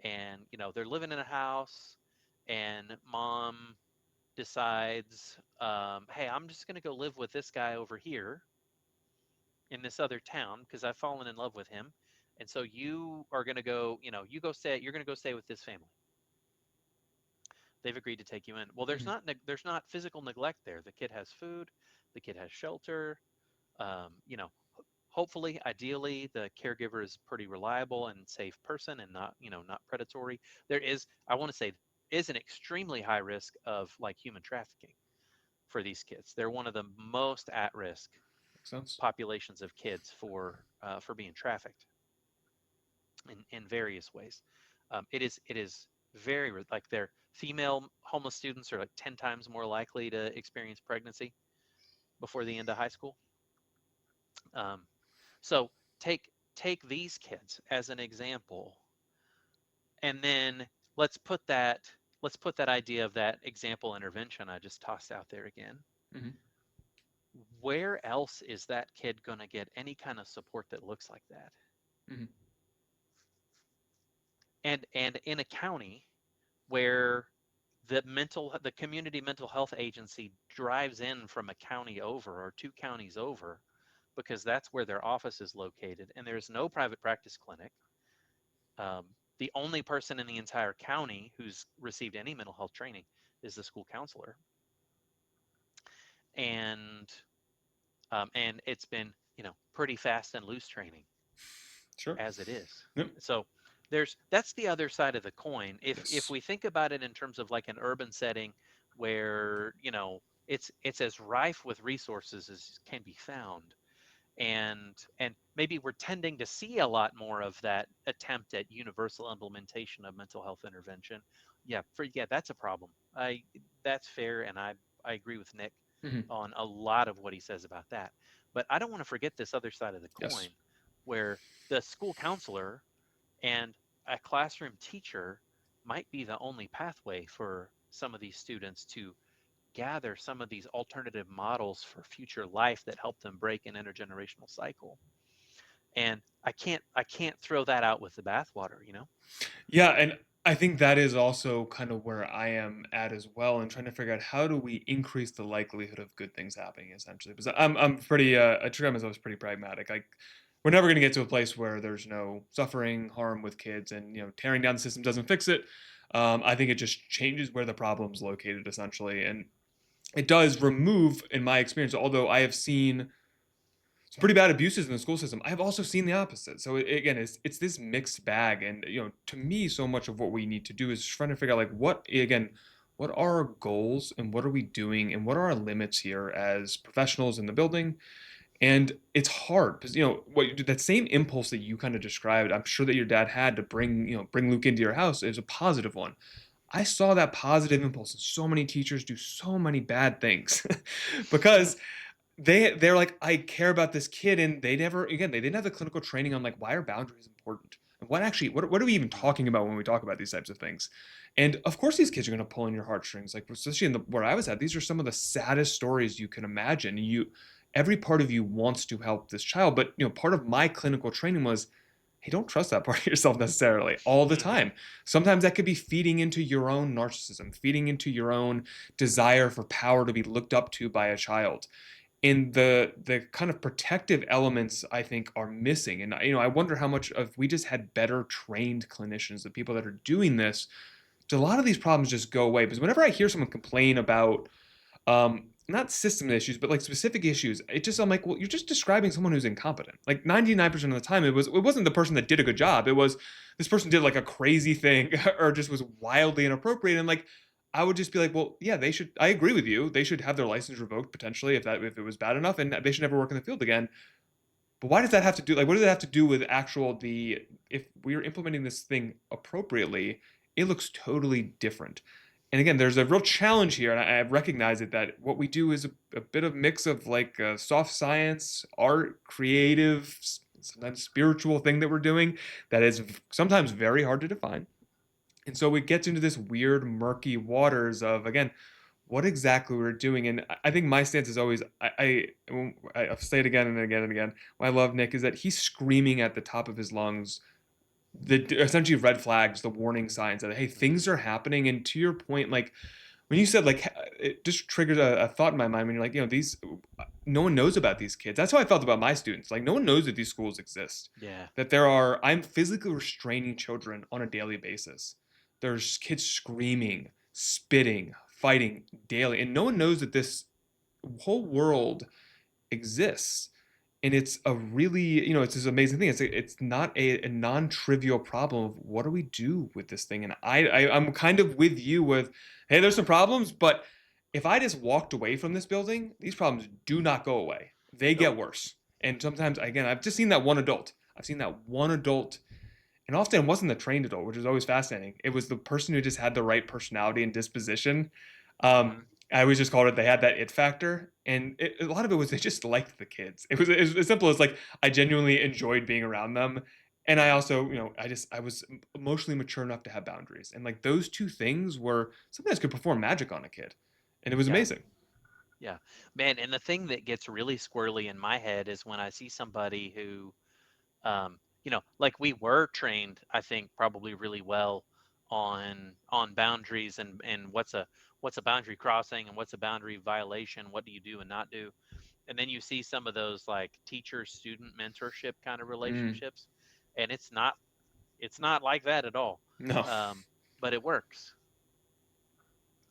and they're living in a house, and mom decides, hey, I'm just going to go live with this guy over here in this other town because I've fallen in love with him. And so you are going to go, you're going to go stay with this family. They've agreed to take you in. Well, Hmm. there's not physical neglect there. The kid has food, the kid has shelter. Um, you know, Hopefully, ideally, the caregiver is pretty reliable and safe person and not predatory. There is, I want to say, is an extremely high risk of like human trafficking for these kids. They're one of the most at risk Makes sense. populations of kids for being trafficked in various ways. It is very like their female homeless students are like 10 times more likely to experience pregnancy before the end of high school. Um, so take these kids as an example, and then let's put that let's put that idea of that example intervention I just tossed out there again. Hmm. Where else is that kid going to get any kind of support that looks like that? Hmm. And in a county where the community mental health agency drives in from a county over or two counties over, because that's where their office is located, and there's no private practice clinic. um, the only person in the entire county who's received any mental health training is the school counselor, and and it's been pretty fast and loose training Sure. as it is. Yep. So that's the other side of the coin. If Yes. we think about it in terms of like an urban setting where it's as rife with resources as can be found, and maybe we're tending to see a lot more of that attempt at universal implementation of mental health intervention. Yeah, that's a problem. That's fair, and I agree with Nick Hmm. on a lot of what he says about that. But I don't want to forget this other side of the Yes. coin, where the school counselor and a classroom teacher might be the only pathway for some of these students to gather some of these alternative models for future life that help them break an intergenerational cycle. And I can't throw that out with the bathwater. Yeah, and I think that is also kind of where I am at as well, and trying to figure out how do we increase the likelihood of good things happening, essentially. Because I'm pretty I treat myself as pretty pragmatic. Like we're never going to get to a place where there's no suffering, harm with kids, and tearing down the system doesn't fix it. I think it just changes where the problem's located, essentially, and it does remove, in my experience. Although I have seen some pretty bad abuses in the school system, I've also seen the opposite. So again, it's this mixed bag, and to me, so much of what we need to do is trying to figure out like what are our goals and what are we doing and what are our limits here as professionals in the building. And it's hard because that same impulse that you kind of described, I'm sure that your dad had to bring Luke into your house is a positive one. I saw that positive impulse in so many teachers do so many bad things because they're like, I care about this kid, and they didn't have the clinical training on like why are boundaries important what are we even Mm, talking about when we talk about these types of things? And of course these kids are going to pull on your heartstrings, like especially in the where I was at. These are some of the saddest stories you can imagine. Every part of you wants to help this child, but part of my clinical training was, hey, don't trust that part of yourself necessarily all the mhm, time. Sometimes that could be feeding into your own narcissism, feeding into your own desire for power to be looked up to by a child. And the kind of protective elements I think are missing. And I wonder how much of we just had better trained clinicians, the people that are doing this, do a lot of these problems just go away? Because whenever I hear someone complain about not system issues, but like specific issues, I'm like, well, you're just describing someone who's incompetent. Like 99% of the time it wasn't the person that did a good job. It was this person did like a crazy thing or just was wildly inappropriate. And like I would just be like, well, yeah, they should, I agree with you. They should have their license revoked potentially if it was bad enough, and they should never work in the field again. But why does that have to do, like, what does it have to do with if we're implementing this thing appropriately, it looks totally different. And again, there's a real challenge here, and I recognize it, that what we do is a bit of mix of like soft science, art, creative, sometimes spiritual thing that we're doing that is sometimes very hard to define. And so it gets into this weird, murky waters of, again, what exactly we're doing. And I think my stance is always, I've said it again and again and again. What I love Nick is that he's screaming at the top of his lungs the essentially red flags, the warning signs that, hey, mhm. things are happening. And to your point, like when you said, like, it just triggered a thought in my mind when you're like, these, no one knows about these kids. That's how I felt about my students. Like, no one knows that these schools exist, Yeah. that I'm physically restraining children on a daily basis. There's kids screaming, spitting, fighting daily, and no one knows that this whole world exists. And it's a really, it's this amazing thing. It's not a non-trivial problem of what do we do with this thing. And I'm kind of with you with, hey, there's some problems, but if I just walked away from this building, these problems do not go away. They Nope. get worse. And sometimes, again, I've just seen that one adult. I've seen that one adult, and often it wasn't the trained adult, which is always fascinating. It was the person who just had the right personality and disposition. Mhm. I always just called it, they had that it factor, and a lot of it was they just liked the kids. It was as simple as like I genuinely enjoyed being around them, and I also, I was emotionally mature enough to have boundaries, and like those two things were sometimes could perform magic on a kid, and it was Yeah. amazing. Yeah. Man, and the thing that gets really squirrely in my head is when I see somebody who, like we were trained, I think probably really well on boundaries and what's a boundary crossing and what's a boundary violation, what do you do and not do. And then you see some of those like teacher student mentorship kind of Mm, relationships, and it's not like that at all. no. Um, but it works.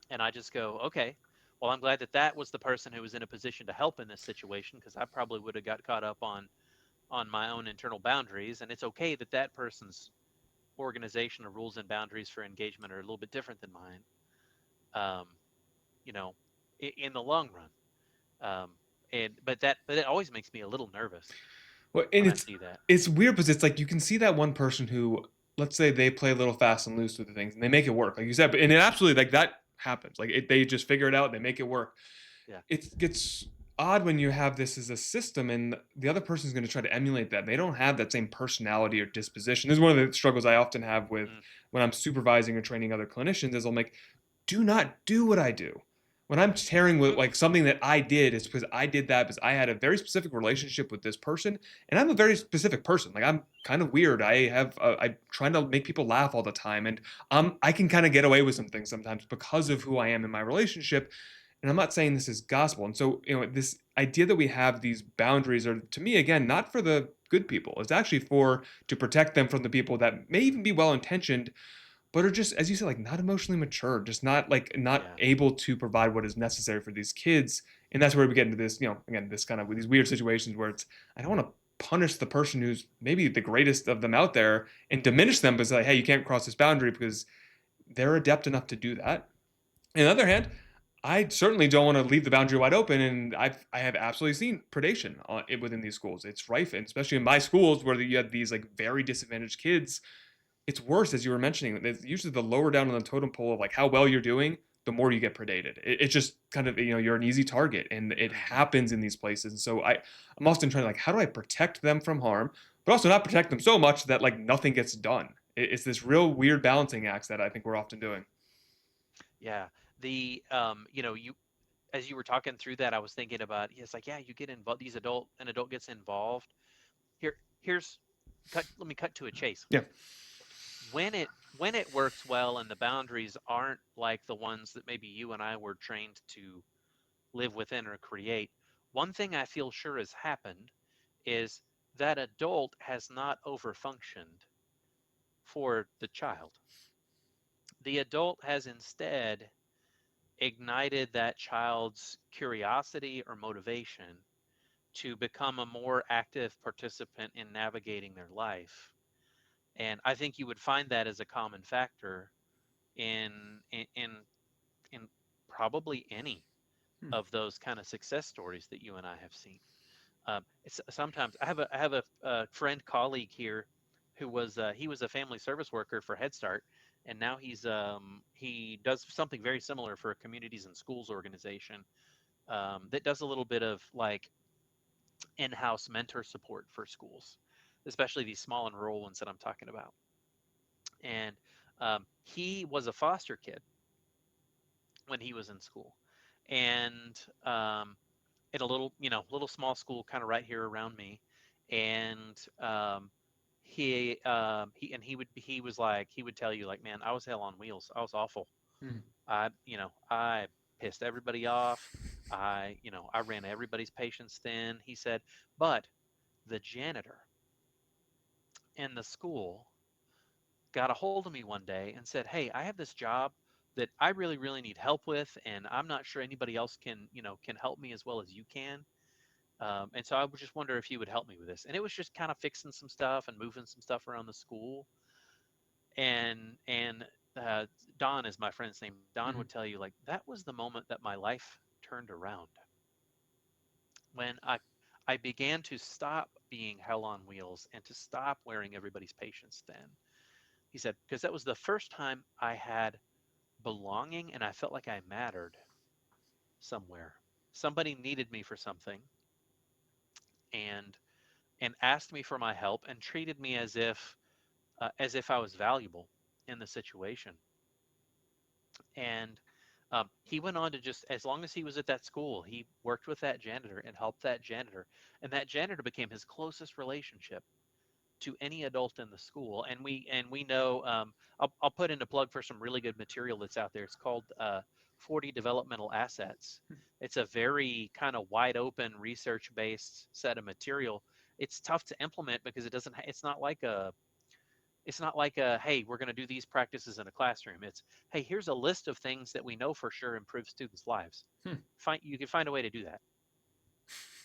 And I just go, okay, well, I'm glad that that was the person who was in a position to help in this situation, because I probably would have got caught up on my own internal boundaries. And it's okay that that person's organization of rules and boundaries for engagement are a little bit different than mine. Um, you know, in the long run. Um, but it always makes me a little nervous Well, and when I see that. it's weird because it's like you can see that one person who, let's say they play a little fast and loose with the things and they make it work, like you said, but and it absolutely, like, that happens. Like they just figure it out, they make it work. Yeah. It gets odd when you have this as a system and the other person is going to try to emulate that. They don't have that same personality or disposition. This is one of the struggles I often have with Mm, when I'm supervising or training other clinicians is I'm like, do not do what I do. When I'm tearing with like something that I did, it's because I did that because I had a very specific relationship with this person, and I'm a very specific person. Like I'm kind of weird. I'm trying to make people laugh all the time, and I can kind of get away with some things sometimes because of who I am in my relationship. And I'm not saying this is gospel. And so, this idea that we have these boundaries are, to me, again, not for the good people. It's actually for to protect them from the people that may even be well intentioned, but are just, as you said, like not emotionally mature, just not yeah. able to provide what is necessary for these kids. And that's where we get into this, again, this kind of these weird situations where it's, I don't want to punish the person who's maybe the greatest of them out there and diminish them, but it's like, hey, you can't cross this boundary because they're adept enough to do that. On the other hand, I certainly don't want to leave the boundary wide open, and I have absolutely seen predation within these schools. It's rife, and especially in my schools where you have these like very disadvantaged kids. It's worse, as you were mentioning. It's usually the lower down on the totem pole of like how well you're doing, the more you get predated. It's just kind of, you're an easy target, and it Hmm. happens in these places. And so I'm often trying to, like, how do I protect them from harm, but also not protect them so much that like nothing gets done. It's this real weird balancing act that I think we're often doing. Yeah. The you know, you as you were talking through that, I was thinking about it's like, yeah, you get involved, an adult gets involved. Here's cut let me cut to a chase. Yeah. When it works well and the boundaries aren't like the ones that maybe you and I were trained to live within or create, one thing I feel sure has happened is that adult has not overfunctioned for the child. The adult has instead ignited that child's curiosity or motivation to become a more active participant in navigating their life. And I think you would find that as a common factor in in in, in probably any Hmm. of those kind of success stories that you and I have seen. It's sometimes I have a friend colleague here who was he was a family service worker for Head Start, and now he does something very similar for a communities and schools organization that does a little bit of like in-house mentor support for schools, especially these small and rural ones that I'm talking about. And he was a foster kid when he was in school, and in a little, little small school kind of right here around me. And he was like, he would tell you like, man, I was hell on wheels. I was awful. Hmm. I pissed everybody off. I ran everybody's patience thin. He said, but the janitor in the school got a hold of me one day and said, hey, I have this job that I really, really need help with, and I'm not sure anybody else can help me as well as you can. And so I would just wonder if you would help me with this. And it was just kind of fixing some stuff and moving some stuff around the school. And uh, Don is my friend's name. Don would Hmm. tell you like that was the moment that my life turned around when I began to stop being hell on wheels and to stop wearing everybody's patience thin. He said because that was the first time I had belonging and I felt like I mattered somewhere. Somebody needed me for something, and asked me for my help and treated me as if I was valuable in the situation. And he went on to just, as long as he was at that school, he worked with that janitor and helped that janitor. And that janitor became his closest relationship to any adult in the school. And we know, I'll put in a plug for some really good material that's out there. It's called 40 Developmental Assets. It's a very kind of wide open research based set of material. It's tough to implement because it's not like a hey, we're going to do these practices in a classroom. It's hey, here's a list of things that we know for sure improve students' lives. Hmm. You can find a way to do that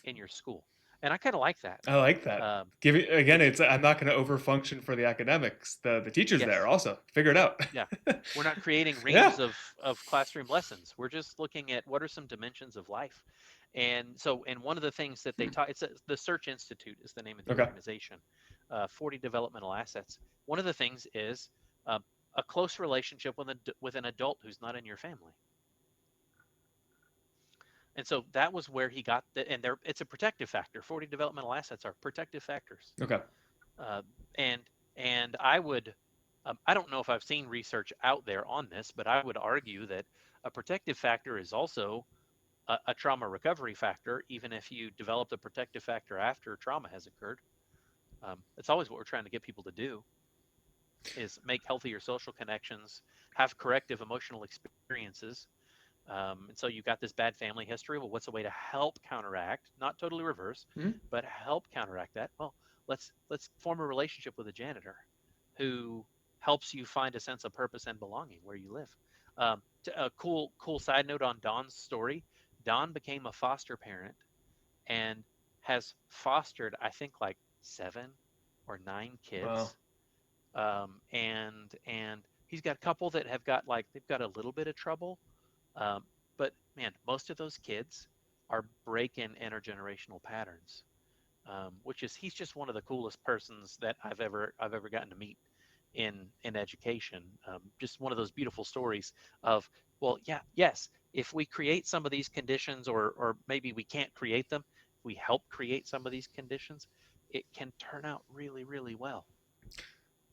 in your school, and I kind of like that. I like that. Um, Give it again. it's It's I'm not going to overfunction for the academics. The teachers there yes, also figure it out. yeah. We're not creating Yeah. reams of classroom lessons. We're just looking at what are some dimensions of life. And one of the things that they Hmm. taught, the Search Institute is the name of the Okay. organization, 40 developmental assets. One of the things is uh, a close relationship with an adult who's not in your family. And so that was where he got and there it's a protective factor. 40 developmental assets are protective factors. Okay. Uh, and I don't know if I've seen research out there on this, but I would argue that a protective factor is also a trauma recovery factor, even if you developed a protective factor after trauma has occurred. It's always what we're trying to get people to do is make healthier social connections, have corrective emotional experiences. And so you've got this bad family history. Well, what's a way to help counteract, not totally reverse, Hmm. but help counteract that? Well, let's form a relationship with a janitor who helps you find a sense of purpose and belonging where you live. A cool side note on Don's story: Don became a foster parent and has fostered, I think, like 7 or 9 Wow. kids. And he's got a couple that have got like they've got a little bit of trouble, but man, most of those kids are breaking intergenerational patterns, which is he's just one of the coolest persons that I've ever gotten to meet in education. Just one of those beautiful stories of well, yeah, yes, if we create some of these conditions, or maybe we can't create them, we help create some of these conditions. it can turn out really, really well.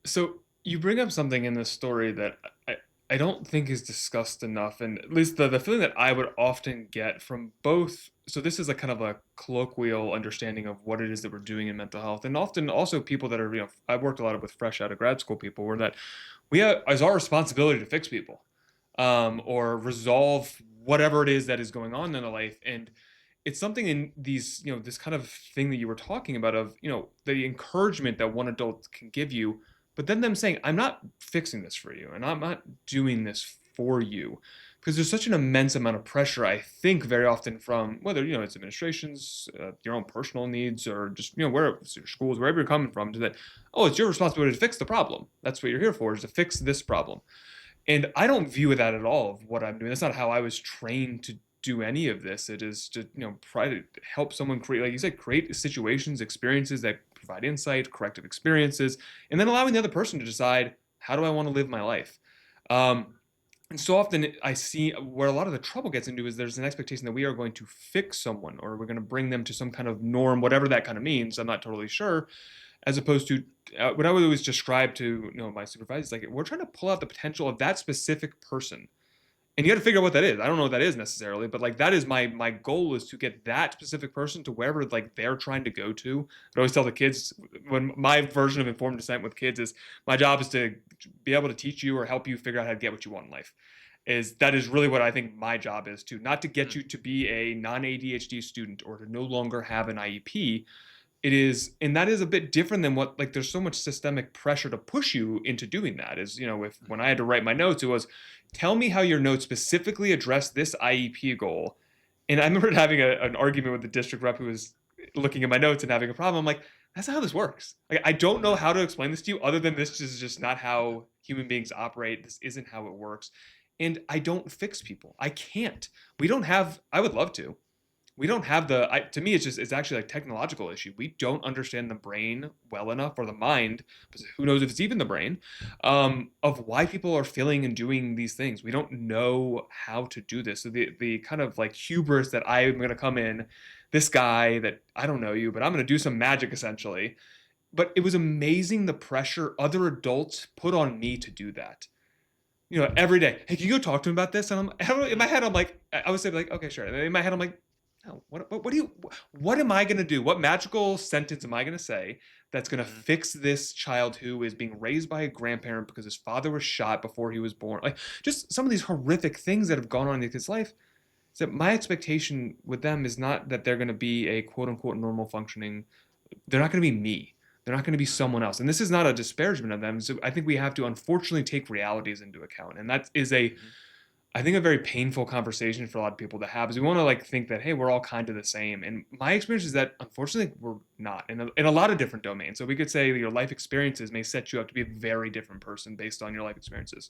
So you bring up something in this story that I, I don't think is discussed enough, and at least the feeling that I would often get from both. So this is a kind of a colloquial understanding of what it is that we're doing in mental health, and often also people that are, I've worked a lot with fresh out of grad school people, where that we have as our responsibility to fix people, or resolve whatever it is that is going on in their life, and it's something in these, this kind of thing that you were talking about of, the encouragement that one adult can give you, but then them saying, I'm not fixing this for you and I'm not doing this for you. Because there's such an immense amount of pressure, I think, very often from whether, it's administrations, your own personal needs, or just, where it's your schools, wherever you're coming from, to that, oh, it's your responsibility to fix the problem. That's what you're here for, is to fix this problem. And I don't view that at all of what I'm doing. That's not how I was trained to do any of this. It is to, try to help someone create, like you said, create situations, experiences that provide insight, corrective experiences, and then allowing the other person to decide, how do I want to live my life? Um, and so often I see where a lot of the trouble gets into is there's an expectation that we are going to fix someone, or we're going to bring them to some kind of norm, whatever that kind of means. I'm not totally sure, as opposed to what I would always describe to, my supervisors, like, we're trying to pull out the potential of that specific person, and you got to figure out what that is. I don't know what that is necessarily, but like that is my goal, is to get that specific person to wherever like they're trying to go to. I always tell the kids, when my version of informed dissent with kids is, my job is to be able to teach you or help you figure out how to get what you want in life. Is that is really what I think my job is, to not to get Mm, you to be a non ADHD student or to no longer have an IEP. It is, and that is a bit different than what, like, there's so much systemic pressure to push you into doing that. Is, if when mhm, I had to write my notes, it was, tell me how your notes specifically address this IEP goal. And I remember having an argument with the district rep who was looking at my notes and having a problem. I'm like, that's not how this works. Like, I don't know mm, how to explain this to you, other than this is just not how human beings operate. This isn't how it works. And I don't fix people. I can't. We don't have, I would love to, we don't have to me, it's actually like technological issue. We don't understand the brain well enough, or the mind, who knows if it's even the brain, of why people are feeling and doing these things. We don't know how to do this. So the kind of like hubris that I'm going to come in, this guy that I don't know you, but I'm going to do some magic essentially. But it was amazing the pressure other adults put on me to do that, every day. Hey, can you go talk to him about this? And in my mm, head, I'm like, I would say like, okay, sure. And in my head, I'm like, no, what do you, what am I going to do? What magical sentence am I going to say that's going to mhm, fix this child who is being raised by a grandparent because his father was shot before he was born? Like, just some of these horrific things that have gone on in his life. So my expectation with them is not that they're going to be a quote unquote normal functioning, they're not going to be me. They're not going to be mhm, someone else. And this is not a disparagement of them. So I think we have to unfortunately take realities into account. And that is mhm, I think, a very painful conversation for a lot of people to have, is we want to like think that, hey, we're all kind of the same. And my experience is that unfortunately we're not, in a lot of different domains. So we could say that your life experiences may set you up to be a very different person based on your life experiences.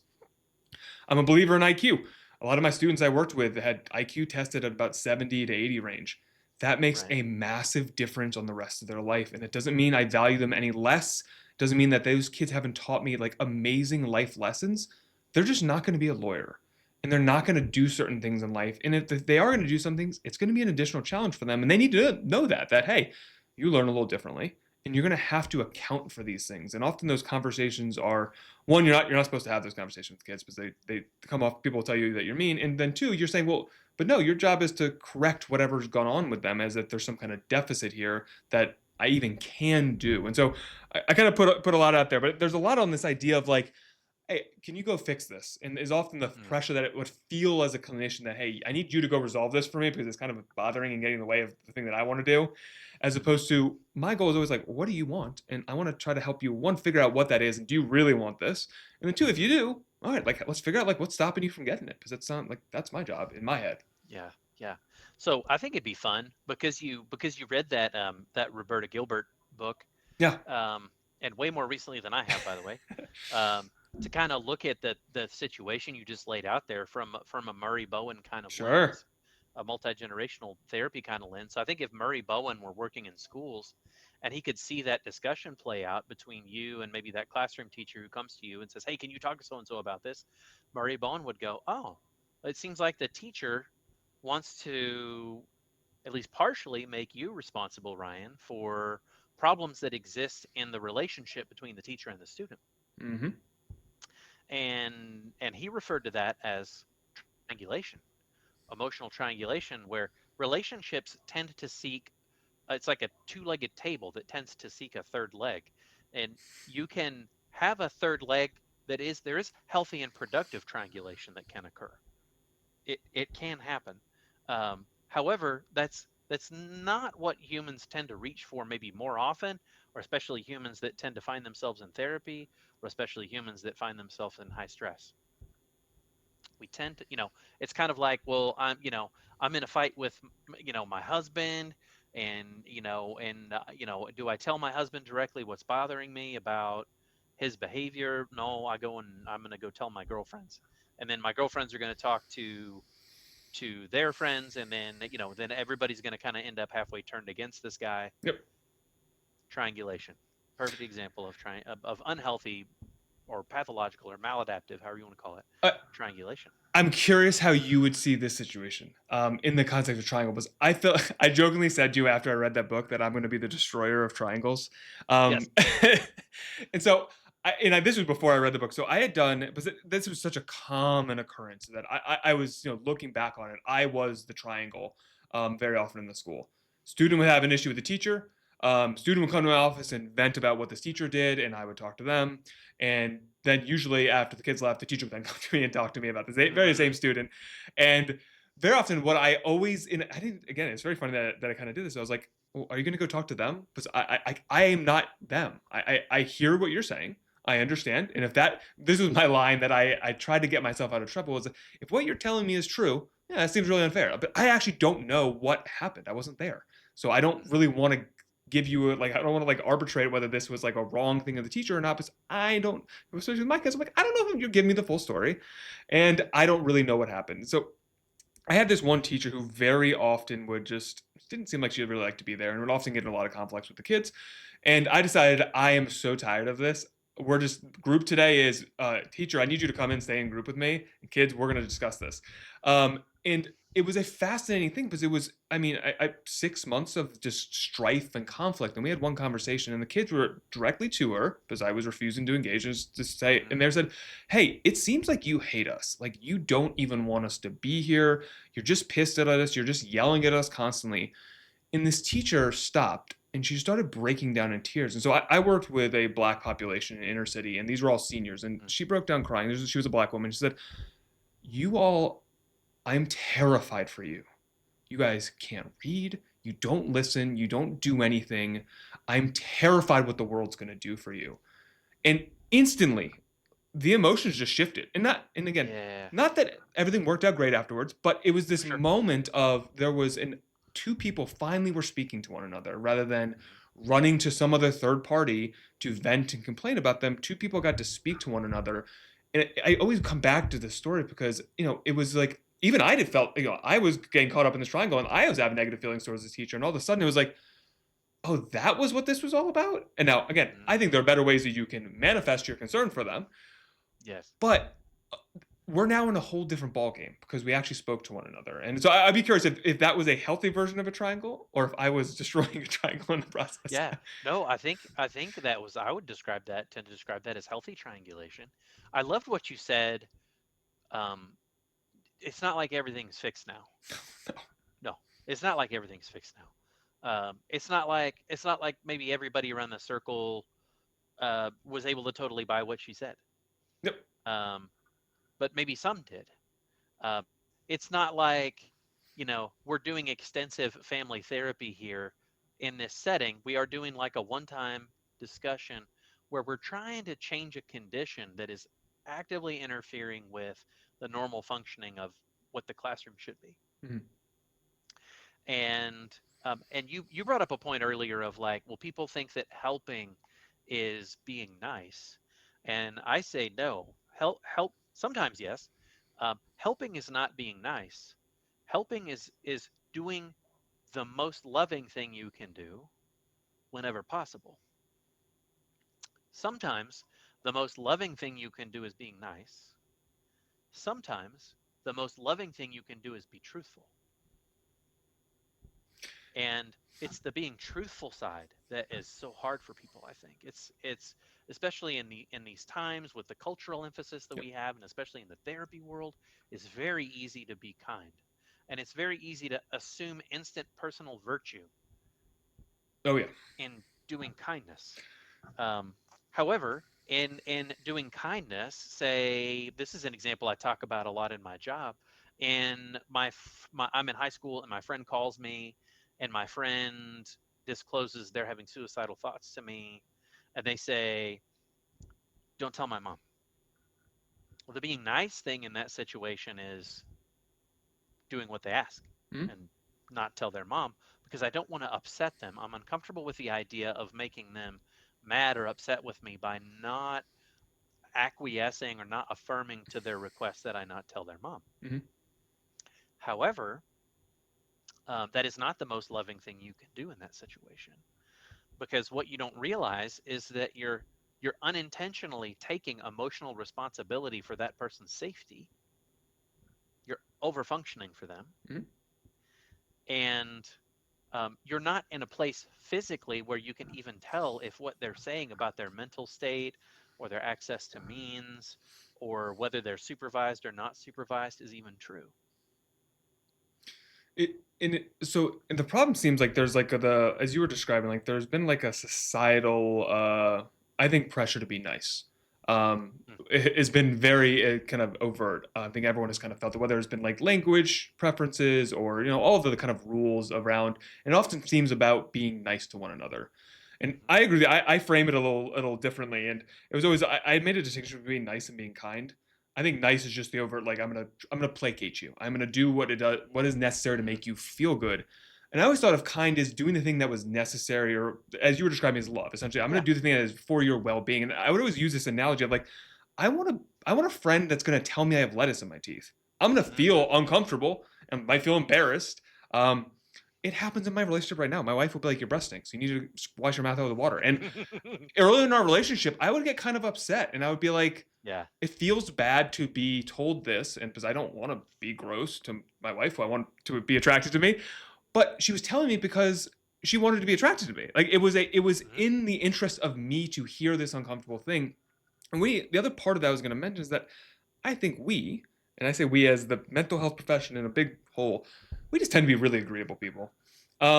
I'm a believer in IQ. A lot of my students I worked with had IQ tested at about 70 to 80 range. That makes right. a massive difference on the rest of their life. And it doesn't mean I value them any less. It doesn't mean that those kids haven't taught me like amazing life lessons. They're just not going to be a lawyer. And they're not going to do certain things in life. And if they are going to do some things, it's going to be an additional challenge for them. And they need to know that, hey, you learn a little differently. And you're going to have to account for these things. And often those conversations are, one, you're not supposed to have those conversations with kids, because they come off, people will tell you that you're mean, and then two, you're saying, well, but no, your job is to correct whatever's gone on with them, as if there's some kind of deficit here that I even can do. And so I kind of put a lot out there, but there's a lot on this idea of like, hey, can you go fix this? And is often the Mm, pressure that it would feel as a clinician that, hey, I need you to go resolve this for me because it's kind of bothering and getting in the way of the thing that I want to do. As mhm, opposed to, my goal is always like, what do you want? And I want to try to help you, one, figure out what that is. And do you really want this? And then two, if you do, all right, like, let's figure out like what's stopping you from getting it. Because it's not like, that's my job in my head. yeah, yeah. So I think it'd be fun because you read that Roberta Gilbert book, Yeah, um, and way more recently than I have, by the way, um, to kind of look at the situation you just laid out there from a Murray Bowen kind of sure. lens, a multi-generational therapy kind of lens. So I think if Murray Bowen were working in schools and he could see that discussion play out between you and maybe that classroom teacher who comes to you and says, "Hey, can you talk to so and so about this?" Murray Bowen would go, "Oh, it seems like the teacher wants to at least partially make you responsible, Ryan, for problems that exist in the relationship between the teacher and the student. Hmm. And he referred to that as triangulation, emotional triangulation, where relationships tend to seek, it's like a two-legged table that tends to seek a third leg. And you can have a third leg that is, there is healthy and productive triangulation that can occur. It can happen. However, that's not what humans tend to reach for maybe more often, or especially humans that tend to find themselves in therapy, or especially humans that find themselves in high stress. We tend to, it's kind of like, well, I'm in a fight with, my husband, and do I tell my husband directly what's bothering me about his behavior? No, I go and I'm going to go tell my girlfriends, and then my girlfriends are going to talk to their friends, and then everybody's going to kind of end up halfway turned against this guy. Yep. Triangulation, perfect example of unhealthy or pathological or maladaptive, however you want to call it, Uh, triangulation. I'm curious how you would see this situation in the context of triangle. Because I felt I jokingly said to you after I read that book that I'm going to be the destroyer of triangles, Yes. um, and so this was before I read the book. So I had done, but this was such a common occurrence that I was looking back on it, I was the triangle very often in the school. Student would have an issue with the teacher. Student would come to my office and vent about what this teacher did, and I would talk to them. And then usually after the kids left, the teacher would then come to me and talk to me about the very Mm-hmm. same student. And very often, what I always, I didn't, again, it's very funny that I kind of did this. I was like, well, are you going to go talk to them? Because I am not them. I hear what you're saying. I understand. And if this was my line that I tried to get myself out of trouble was, if what you're telling me is true, yeah, that seems really unfair. But I actually don't know what happened. I wasn't there. So I don't Mm-hmm. really want to give you like, I don't want to like arbitrate whether this was like a wrong thing of the teacher or not, because I don't, especially with my kids, I'm like, I don't know if you're giving me the full story, and I don't really know what happened. So I had this one teacher who very often would just didn't seem like she would really like to be there, and would often get in a lot of conflicts with the kids. And I decided I am so tired of this. We're just group today is teacher. I need you to come in, stay in group with me. And kids, we're going to discuss this. And it was a fascinating thing because it was, I mean, 6 months of just strife and conflict, and we had one conversation, and the kids were directly to her because I was refusing to engage, and just say, Mm-hmm. and they said, "Hey, it seems like you hate us. Like you don't even want us to be here. You're just pissed at us. You're just yelling at us constantly." And this teacher stopped and she started breaking down in tears. And so I worked with a black population in inner city, and these were all seniors. And she broke down crying. She was a black woman. She said, "You all, I'm terrified for you. You guys can't read. You don't listen. You don't do anything. I'm terrified what the world's going to do for you." And instantly, the emotions just shifted. And again, Yeah, not that everything worked out great afterwards, but it was for this sure. moment of there was an two people finally were speaking to one another rather than Mm-hmm. running to some other third party to vent and complain about them. Two people got to speak to one another. And I always come back to this story because, it was like even I did felt, I was getting caught up in this triangle and I was having negative feelings towards this teacher. And all of a sudden it was like, oh, that was what this was all about. And now, again, I think there are Mm-hmm. better ways that you can manifest your concern for them. Yes. But we're now in a whole different ballgame because we actually spoke to one another. And so I'd be curious if that was a healthy version of a triangle or if I was destroying a triangle in the process. Yeah. No, I think that was, I would describe that as healthy triangulation. I loved what you said. Um, it's not like everything's fixed now. No, it's not like everything's fixed now. It's not like maybe everybody around the circle was able to totally buy what she said. Yep. Um, but maybe some did. Uh, it's not like, we're doing extensive family therapy here in this setting. We are doing like a one time discussion where we're trying to change a condition that is actively interfering with the normal functioning of what the classroom should be. Mhm. And you brought up a point earlier of like, well, people think that helping is being nice, and I say no. Help sometimes, yes. Helping is not being nice. Helping is doing the most loving thing you can do whenever possible. Sometimes the most loving thing you can do is being nice. Sometimes the most loving thing you can do is be truthful. And it's the being truthful side that is so hard for people, I think. It's especially in these times with the cultural emphasis that Yep. we have, and especially in the therapy world, it's very easy to be kind. And it's very easy to assume instant personal virtue Oh yeah. in doing kindness. Um, However, in doing kindness, say this is an example I talk about a lot in my job. In I'm in high school and my friend calls me, and my friend discloses they're having suicidal thoughts to me, and they say, "Don't tell my mom." Well, the being nice thing in that situation is doing what they ask Mhm. and not tell their mom, because I don't want to upset them. I'm uncomfortable with the idea of making them mad or upset with me by not acquiescing or not affirming to their request that I not tell their mom. Mhm. However, that is not the most loving thing you can do in that situation, because what you don't realize is that you're unintentionally taking emotional responsibility for that person's safety. You're over functioning for them, Mhm. and you're not in a place physically where you can even tell if what they're saying about their mental state or their access to means or whether they're supervised or not supervised is even true. And the problem seems like there's like the as you were describing, like there's been like a societal I think pressure to be nice. Mm, It has been very kind of overt. I think everyone has kind of felt it, whether it's been like language preferences or all of the kind of rules around. And it often seems about being nice to one another. And mhm, I agree. I frame it a little differently, and it was always I made a distinction between nice and being kind. I think nice is just the overt, like I'm gonna placate you. I'm gonna do what is necessary to mhm, make you feel good. And I always thought of kind as doing the thing that was necessary, or as you were describing as love. Essentially, I'm gonna yeah, do the thing that is for your well-being. And I would always use this analogy of like, I want a friend that's gonna tell me I have lettuce in my teeth. I'm gonna mhm, feel uncomfortable and might feel embarrassed. Um, it happens in my relationship right now. My wife will be like, "You're breasting, so you need to wash your mouth out with water." And early in our relationship, I would get kind of upset, and I would be like, yeah, it feels bad to be told this, and because I don't want to be gross to my wife, who I want to be attracted to me, but she was telling me because she wanted to be attracted to me. Like it was mhm, in the interest of me to hear this uncomfortable thing. And the other part of that I was going to mention is that I think and I say we as the mental health profession in a big whole, we just tend to be really agreeable people.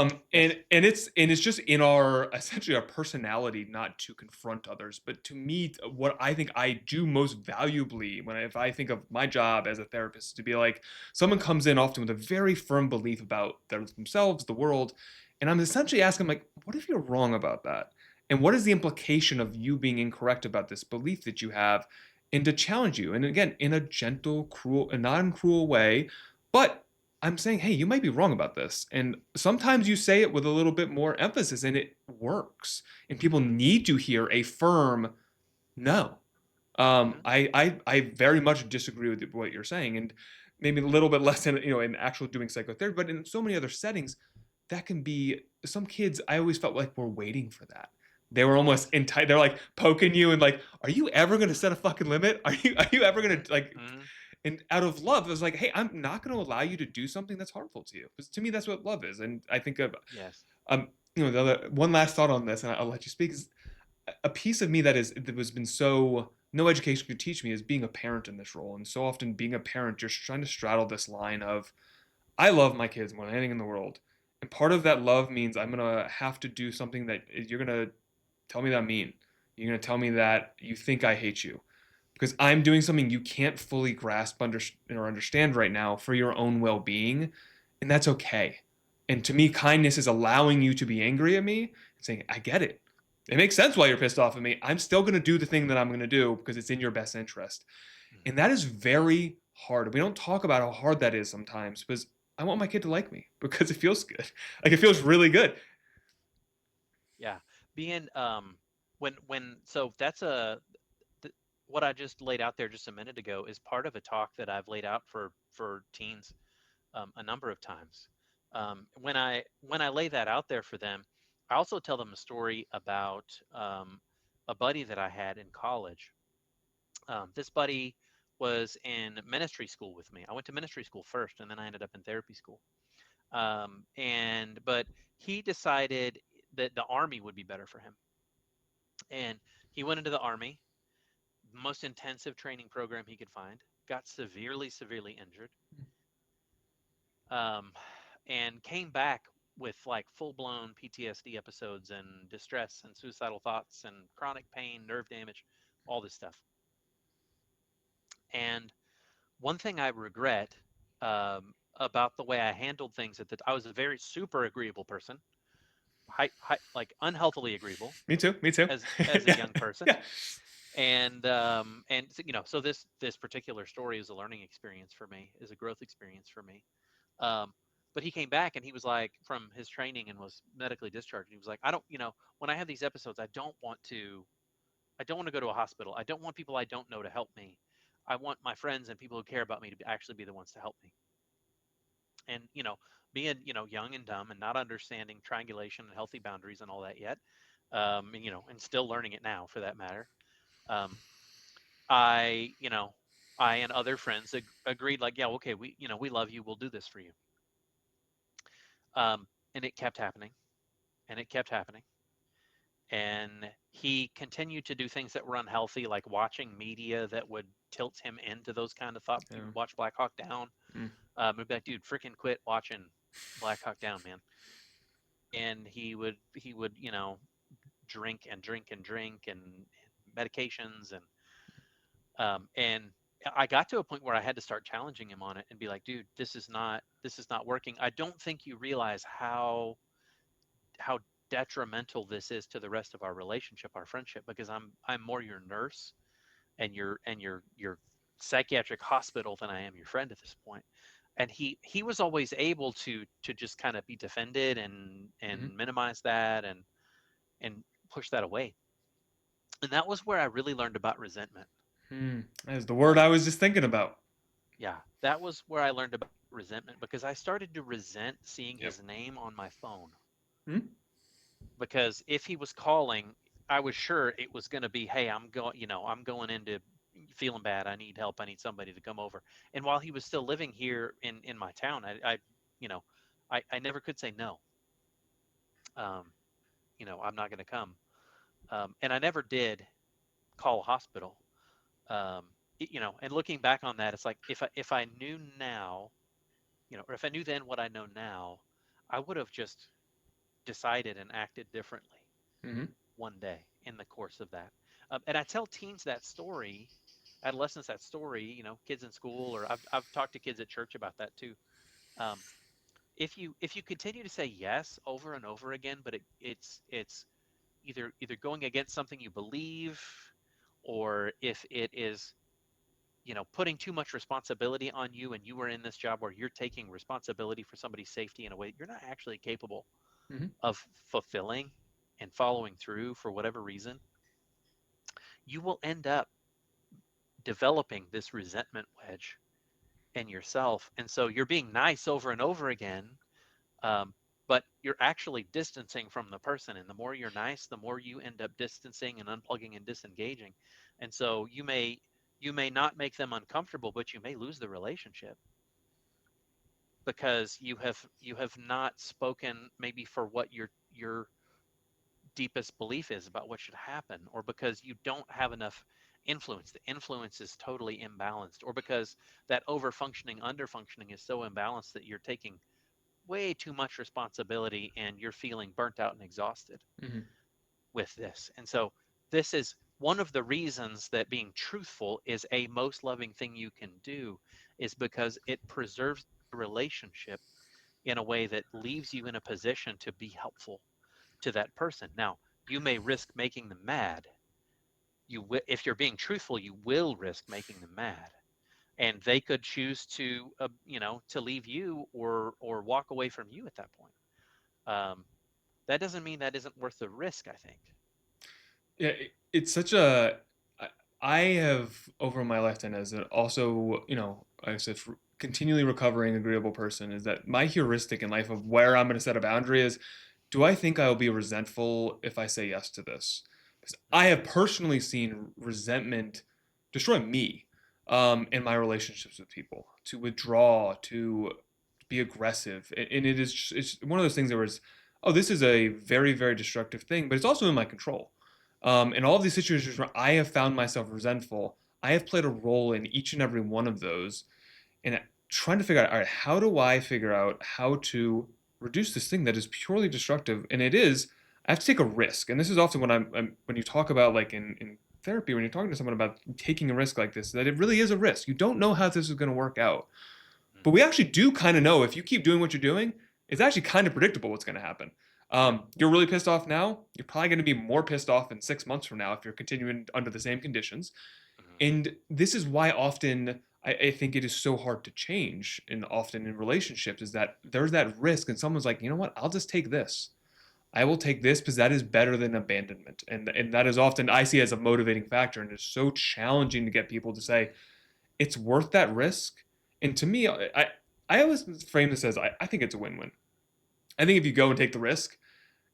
yes, And it's just in our essentially our personality not to confront others, but to me, what I think I do most valuably if I think of my job as a therapist, to be like someone comes in often with a very firm belief about themselves, the world, and I'm essentially asking like, what if you're wrong about that? And what is the implication of you being incorrect about this belief that you have? And to challenge you. And again, in a gentle, cruel, and non-cruel way. But I'm saying, hey, you might be wrong about this. And sometimes you say it with a little bit more emphasis and it works. And people mhm, need to hear a firm no. mhm, I very much disagree with what you're saying, and maybe a little bit less in actual doing psychotherapy, but in so many other settings, that can be some kids. I always felt like we're waiting for that. They were almost yes, in tight. They're like poking you and like, are you ever going to set a fucking limit? Are you ever going mhm, to like? mhm, And out of love, it was like, hey, I'm not going to allow you to do something that's harmful to you. Because to me, that's what love is. And I think of yes, um, the other one last thought on this, and I'll let you speak. Is a piece of me that has been so no education could teach me is being a parent in this role. And so often being a parent, you're trying to straddle this line of I love my kids more than anything in the world. And part of that love means I'm gonna have to do something that you're gonna tell me that I mean. You're gonna tell me that you think I hate you. Because I'm doing something you can't fully grasp or understand right now for your own well-being, and that's okay. And to me, kindness is allowing you to be angry at me and saying, I get it. It makes sense why you're pissed off at me. I'm still going to do the thing that I'm going to do because it's in your best interest. And mhm, that is very hard. We don't talk about how hard that is sometimes because I want my kid to like me because it feels good. Like it feels really good. yeah. Being when so that's th- what I just laid out there just a minute ago is part of a talk that I've laid out for teens a number of times. When I lay that out there for them, I also tell them a story about a buddy that I had in college. This buddy was in ministry school with me. I went to ministry school first, and then I ended up in therapy school. And but he decided that the army would be better for him, and he went into the army, most intensive training program he could find, got severely injured, um, and came back with like full blown PTSD episodes and distress and suicidal thoughts and chronic pain, nerve damage, all this stuff. And one thing I regret about the way I handled things I was a very super agreeable person, like unhealthily agreeable Me too. Me too. as a Yeah. young person. Yeah. And so this particular story is a learning experience for me, is a growth experience for me. Um, but he came back and he was like, from his training, and was medically discharged. He was like, I don't, when I have these episodes, I don't want to go to a hospital. I don't want people I don't know to help me. I want my friends and people who care about me to actually be the ones to help me. And being young and dumb and not understanding triangulation and healthy boundaries and all that yet, and still learning it now for that matter. Um, I you know I and other friends agreed, like, yeah, okay, we love you, we'll do this for you. And it kept happening, and it kept happening, and he continued to do things that were unhealthy, like watching media that would tilt him into those kind of thoughts. He Yeah. would watch Black Hawk Down. Mm. He'd be like, dude, freaking quit watching Black Hawk Down, man. And he would drink and drink and drink, and medications, and I got to a point where I had to start challenging him on it and be like, dude, this is not working. I don't think you realize how detrimental this is to the rest of our relationship, our friendship, because I'm more your nurse and your psychiatric hospital than I am your friend at this point. And he was always able to just kind of be defended Hmm. and minimize that and push that away. And that was where I really learned about resentment. Hmm. That is the word I Um, was just thinking about. yeah, that was where I learned about resentment, because I started to resent seeing Yep. his name on my phone. Hmm. Because if he was calling, I was sure it was going to be, hey, I'm going into feeling bad. I need help. I need somebody to come over. And while he was still living here in my town, you know, I never could say no. Um, I'm not going to come. And I never did call a hospital. And looking back on that, it's like, if I knew now, or if I knew then what I know now, I would have just decided and acted differently Hmm. one day in the course of that. And I tell teens that story, adolescents that story, kids in school, or I've talked to kids at church about that too. Um, if you continue to say yes over and over again, but it's either going against something you believe, or if it is putting too much responsibility on you, and you are in this job where you're taking responsibility for somebody's safety in a way you're not actually capable Hmm. of fulfilling and following through for whatever reason, you will end up developing this resentment wedge in yourself. And so you're being nice over and over again, um, but you're actually distancing from the person. And the more you're nice, the more you end up distancing and unplugging and disengaging. And so you may not make them uncomfortable, but you may lose the relationship, because you have not spoken maybe for what your deepest belief is about what should happen, or because you don't have enough influence. The influence is totally imbalanced, or because that over functioning, under functioning is so imbalanced that you're taking way too much responsibility and you're feeling burnt out and exhausted Hmm. with this. And so this is one of the reasons that being truthful is a most loving thing you can do, is because it preserves the relationship in a way that leaves you in a position to be helpful to that person. Now, you may risk making them mad. If you're being truthful, you will risk making them mad, and they could choose to leave you or walk away from you at that point. Um, that doesn't mean that isn't worth the risk, I think. Yeah, it's such a. I have over my lifetime as an also, like I said, continually recovering agreeable person, is that my heuristic in life of where I'm going to set a boundary is, do I think I'll be resentful if I say yes to this? Because I have personally seen resentment destroy me, in my relationships with people, to withdraw, to be aggressive. And it is it's one of those things where it's, oh, this is a very, very destructive thing, but it's also in my control. In all of these situations where I have found myself resentful, I have played a role in each and every one of those. And trying to figure out, all right, how do I figure out how to reduce this thing that is purely destructive? And it is, I have to take a risk. And this is often when when you talk about like in therapy, when you're talking to someone about taking a risk like this, that it really is a risk. You don't know how this is going to work out. But we actually do kind of know if you keep doing what you're doing, it's actually kind of predictable what's going to happen. Yep. You're really pissed off now. You're probably going to be more pissed off in 6 months from now if you're continuing under the same conditions. Mhm. And this is why often I think it is so hard to change, and often in relationships, is that there's that risk, and someone's like, you know what, I'll just take this. I will take this because that is better than abandonment. And that is often I see as a motivating factor. And it's so challenging to get people to say, it's worth that risk. And to me, I always frame this as I think it's a win-win. I think if you go and take the risk,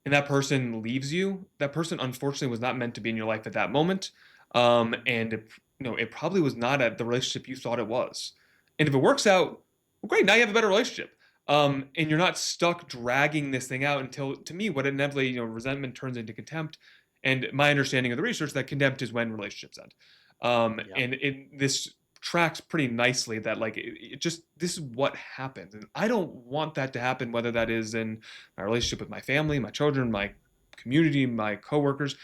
and that person leaves you, that person unfortunately was not meant to be in your life at that moment. And it probably was not at the relationship you thought it was. And if it works out, well, great, now you have a better relationship. And you're not stuck dragging this thing out until, to me, what inevitably, resentment turns into contempt. And my understanding of the research that contempt is when relationships end. Yep. And this tracks pretty nicely that like it just this is what happens, and I don't want that to happen, whether that is in my relationship with my family, my children, my community, my coworkers.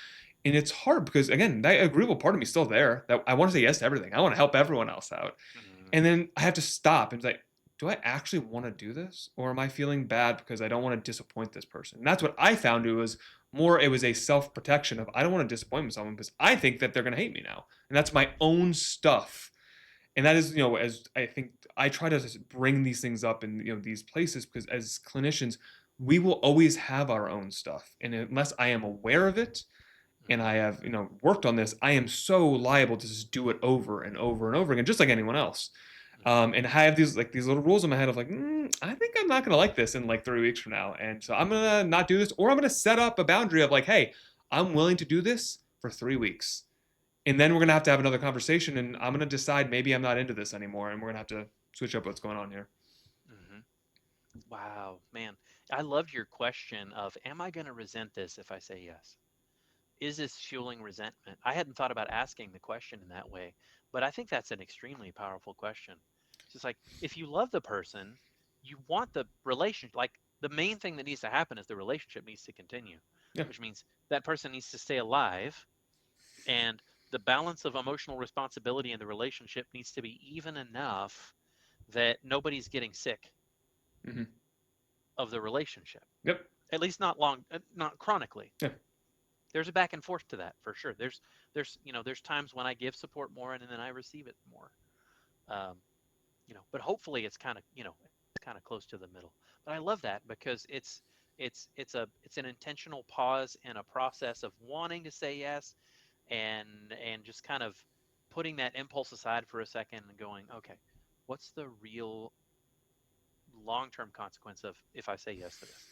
And it's hard because again, that agreeable part of me is still there, that I want to say yes to everything. I want to help everyone else out. Mhm. And then I have to stop and be like, do I actually want to do this? Or am I feeling bad because I don't want to disappoint this person? And that's what I found. It was a self-protection of I don't want to disappoint someone because I think that they're gonna hate me now. And that's my own stuff. And that is, as I think I try to just bring these things up in these places, because as clinicians, we will always have our own stuff, and unless I am aware of it and I Mhm. have worked on this, I am so liable to just do it over and over and over again, just like anyone else. Mhm. And I have these little rules in my head of like, I think I'm not gonna like this in like 3 weeks from now, and so I'm gonna not do this, or I'm gonna set up a boundary of like, hey, I'm willing to do this for 3 weeks, and then we're gonna have to have another conversation, and I'm gonna decide maybe I'm not into this anymore, and we're gonna have to switch up what's going on here. Mhm. Wow, man. I loved your question of, am I going to resent this if I say yes? Is this fueling resentment? I hadn't thought about asking the question in that way, but I think that's an extremely powerful question. It's just like, if you love the person, you want the relationship, like the main thing that needs to happen is the relationship needs to continue, Yeah. which means that person needs to stay alive, and the balance of emotional responsibility in the relationship needs to be even enough that nobody's getting sick Hmm. of the relationship, Yep. at least not long, not chronically. Yeah. There's a back and forth to that for sure. There's times when I give support more and then I receive it more. um, but hopefully it's kind of, it's kind of close to the middle. But I love that because it's an intentional pause in a process of wanting to say yes, and just kind of putting that impulse aside for a second and going, okay, what's the real long-term consequence of if I say yes to this?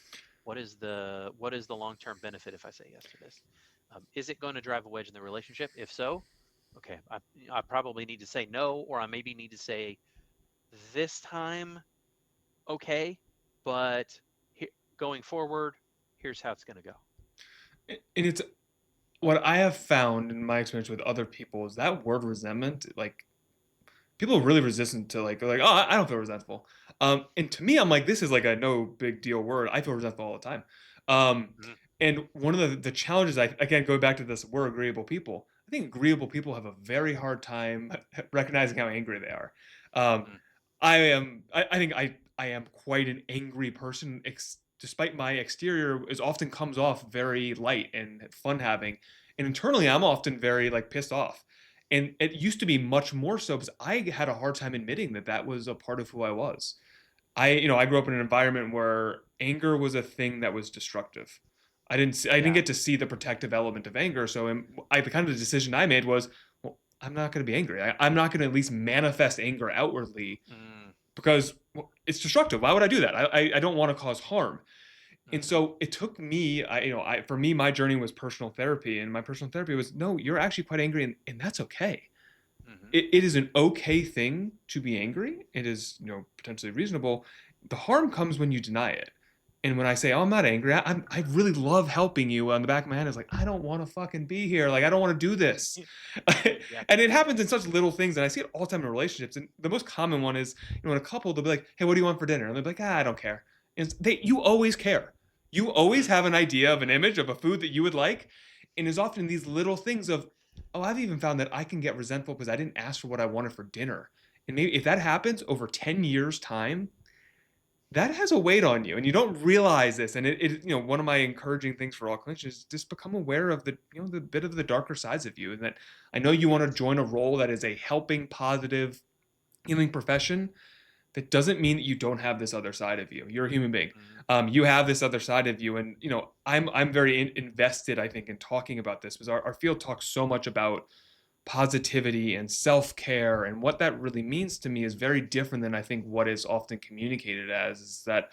What is the long-term benefit if I say yes to this? Is it going to drive a wedge in the relationship? If so, okay, I probably need to say no, or I maybe need to say this time, okay, but going forward, here's how it's going to go. And it's what I have found in my experience with other people is that word resentment, like people are really resistant to like, oh, I don't feel resentful. And to me, I'm like, this is like a no big deal word. I feel resentful all the time. Um, Mhm. and one of the challenges, I again go back to this, we're agreeable people. I think agreeable people have a very hard time recognizing how angry they are. Um, Mm. I think I am quite an angry person. Despite my exterior, is often comes off very light and fun having, and internally, I'm often very like pissed off. And it used to be much more so because I had a hard time admitting that that was a part of who I was. I grew up in an environment where anger was a thing that was destructive. I didn't Yeah. get to see the protective element of anger. So the kind of decision I made was, well, I'm not going to be angry. I'm not going to at least manifest anger outwardly Mm. because well, it's destructive. Why would I do that? I don't want to cause harm. And Hmm. so it took me, for me, my journey was personal therapy, and my personal therapy was, no, you're actually quite angry, and that's okay. Hmm. It is an okay thing to be angry. It is, potentially reasonable. The harm comes when you deny it. And when I say, "Oh, I'm not angry. I really love helping you," on the back of my head is like, "I don't want to fucking be here. Like, I don't want to do this." Yeah. And it happens in such little things, and I see it all the time in relationships. And the most common one is, in a couple, they'll be like, "Hey, what do you want for dinner?" And they'll be like, "I don't care." And you always care. You always Mm-hmm. have an idea of an image of a food that you would like, and it's often these little things of, "Oh, I've even found that I can get resentful because I didn't ask for what I wanted for dinner." And maybe if that happens over 10 years time, that has a weight on you and you don't realize this. And one of my encouraging things for all clinicians is just become aware of the bit of the darker sides of you. And that I know you want to join a role that is a helping, positive, healing profession. That doesn't mean that you don't have this other side of you. You're a human being. Mm-hmm. You have this other side of you. And, I'm very invested, I think, in talking about this because our field talks so much about positivity and self-care, and what that really means to me is very different than I think what is often communicated as. Is that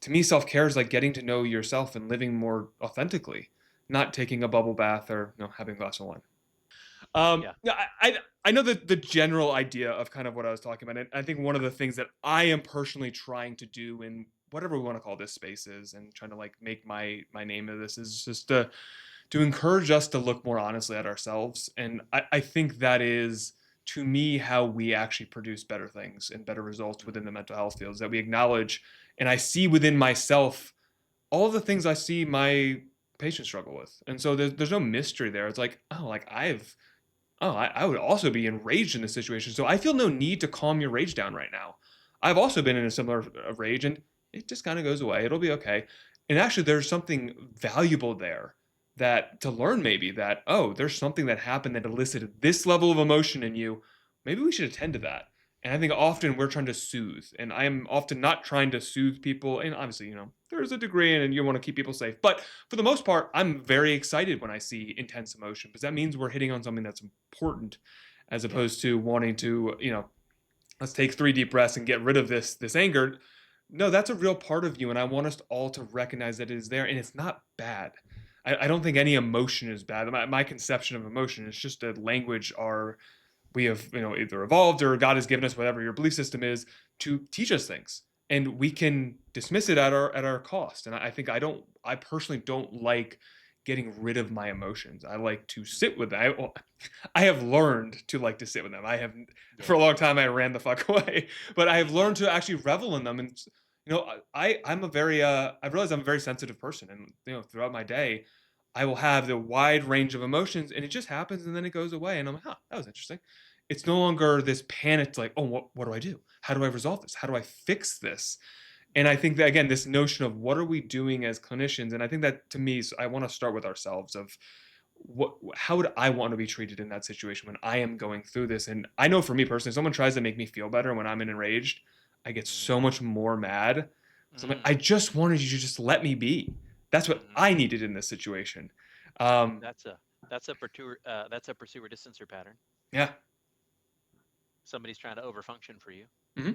to me, self-care is like getting to know yourself and living more authentically, not taking a bubble bath or having a glass of wine. Yeah. Yeah, I know that the general idea of kind of what I was talking about, and I think one of the things that I am personally trying to do in whatever we want to call this spaces, and trying to like make my name of this, is just to encourage us to look more honestly at ourselves. And I think that is, to me, how we actually produce better things and better results within the mental health fields, that we acknowledge and I see within myself all of the things I see my patients struggle with. And so there's no mystery there. It's like, oh, like I would also be enraged in this situation. So I feel no need to calm your rage down right now. I've also been in a similar rage, and it just kind of goes away. It'll be okay. And actually, there's something valuable there, that to learn, maybe that, oh, there's something that happened that elicited this level of emotion in you. Maybe we should attend to that. And I think often we're trying to soothe, and I am often not trying to soothe people. And obviously, there's a degree, and you want to keep people safe. But for the most part, I'm very excited when I see intense emotion, because that means we're hitting on something that's important, as Yeah. opposed to wanting to, let's take 3 deep breaths and get rid of this anger. No, that's a real part of you, and I want us all to recognize that it is there, and it's not bad. I don't think any emotion is bad. My conception of emotion is just a language we have, either evolved or God has given us, whatever your belief system is, to teach us things, and we can dismiss it at our cost. And I think I personally don't like getting rid of my emotions. I like to sit with them. I have learned to like to sit with them. I have, for Yeah. a long time, I ran the fuck away, but I have learned to actually revel in them. And I'm a very I've realized I'm a very sensitive person, and throughout my day, I will have the wide range of emotions, and it just happens, and then it goes away, and I'm like, huh, that was interesting. It's no longer this panicked, like, oh, what do I do? How do I resolve this? How do I fix this? And I think that, again, this notion of what are we doing as clinicians, and I think that, to me, I want to start with ourselves. Of how would I want to be treated in that situation when I am going through this? And I know for me personally, if someone tries to make me feel better when I'm enraged, I get so Mm-hmm. much more mad. So I'm like, I Mm-hmm. just wanted you to just let me be. That's what Mm-hmm. I needed in this situation. Um, That's a pursuer distancer pattern. yeah. Somebody's trying to overfunction for you, Hmm.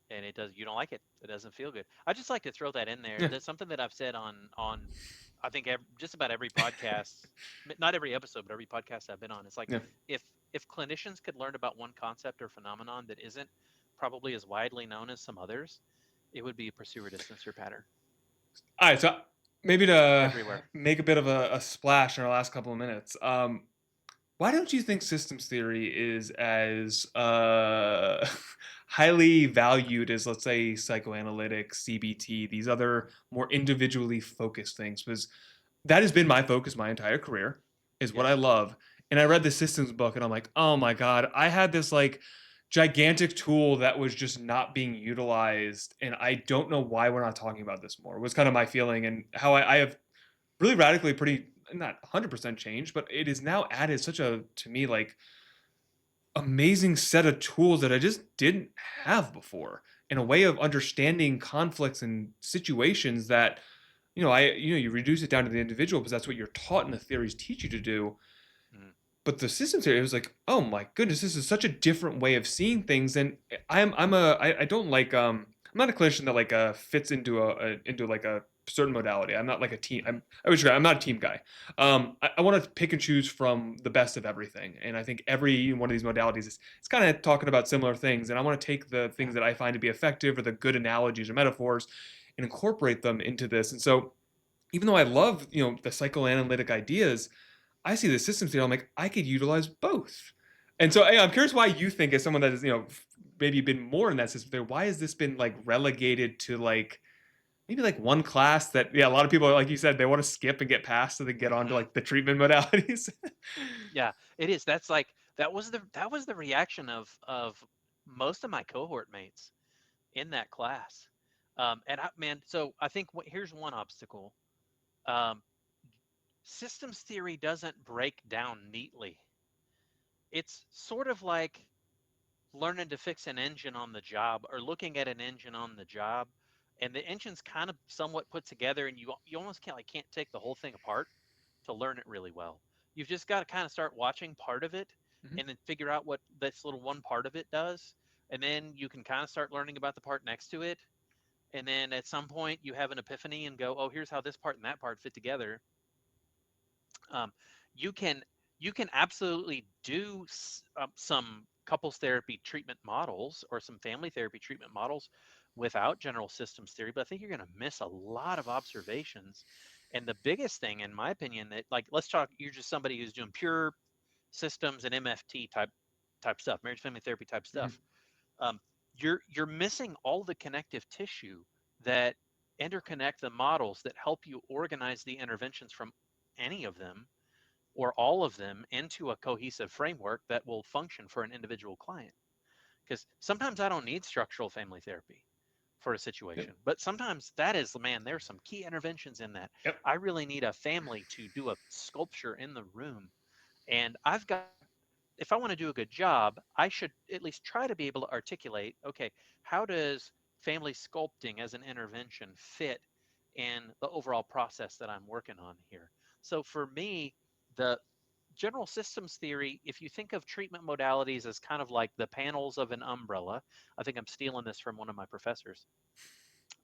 and you don't like it. It doesn't feel good. I just like to throw that in there. Yeah. That's something that I've said on I think just about every podcast, not every episode, but every podcast I've been on. It's like Yeah. if clinicians could learn about one concept or phenomenon that isn't probably as widely known as some others, it would be a pursuer distancer pattern All right. So maybe to everywhere. make a bit of a splash in our last couple of minutes, why don't you think systems theory is as highly valued as, let's say, psychoanalytic, CBT, these other more individually focused things? Because that has been my focus my entire career, is what Yeah. I love. And I read the systems book, and I'm like, oh my God, I had this like gigantic tool that was just not being utilized. And I don't know why we're not talking about this more, was kind of my feeling, and how I have really radically, pretty, not 100% changed, but it is now added such a, to me, like, amazing set of tools that I just didn't have before, in a way of understanding conflicts and situations that, you reduce it down to the individual because that's what you're taught and the theories teach you to do. Mm. But the system theory, it was like, oh my goodness, this is such a different way of seeing things. And I don't like, I'm not a clinician that like fits into like a certain modality. I'm not like a team. I'm not a team guy. I want to pick and choose from the best of everything, and I think every one of these modalities is it's kind of talking about similar things. And I want to take the Yeah. things that I find to be effective or the good analogies or metaphors, and incorporate them into this. And so, even though I love the psychoanalytic ideas, I see the systems theory. I'm like, I could utilize both. And so I'm curious why you think, as someone that has maybe been more in that system theory, why has this been like relegated to like maybe like one class that a lot of people, like you said, they want to skip and get past so they get on to Hmm. like the treatment modalities. Yeah, it is. That's like that was the reaction of most of my cohort mates in that class. And man, so I think here's one obstacle. Um, Systems theory doesn't break down neatly. It's sort of like learning to fix an engine on the job or looking at an engine on the job, and the engine's kind of somewhat put together, and you almost can't take the whole thing apart to learn it really well. You've just got to kind of start watching part of it Mhm. and then figure out what this little one part of it does, and then you can kind of start learning about the part next to it, and then at some point you have an epiphany and go, oh, here's how this part and that part fit together. um, you can you can absolutely do some couples therapy treatment models or some family therapy treatment models without general systems theory, but I think you're going to miss a lot of observations. And the biggest thing, in my opinion, that, like, let's talk, you're just somebody who's doing pure systems and MFT type stuff, marriage family therapy type Mhm. stuff. um, you're missing all the connective tissue that interconnect the models that help you organize the interventions from any of them or all of them into a cohesive framework that will function for an individual client. Because sometimes I don't need structural family therapy for a Yep. situation, but sometimes that is, man, there's some key interventions in that. Yep. I really need a family to do a sculpture in the room. And if I want to do a good job, I should at least try to be able to articulate, okay, how does family sculpting as an intervention fit in the overall process that I'm working on here? So for me, the general systems theory, if you think of treatment modalities as kind of like the panels of an umbrella, I think I'm stealing this from one of my professors,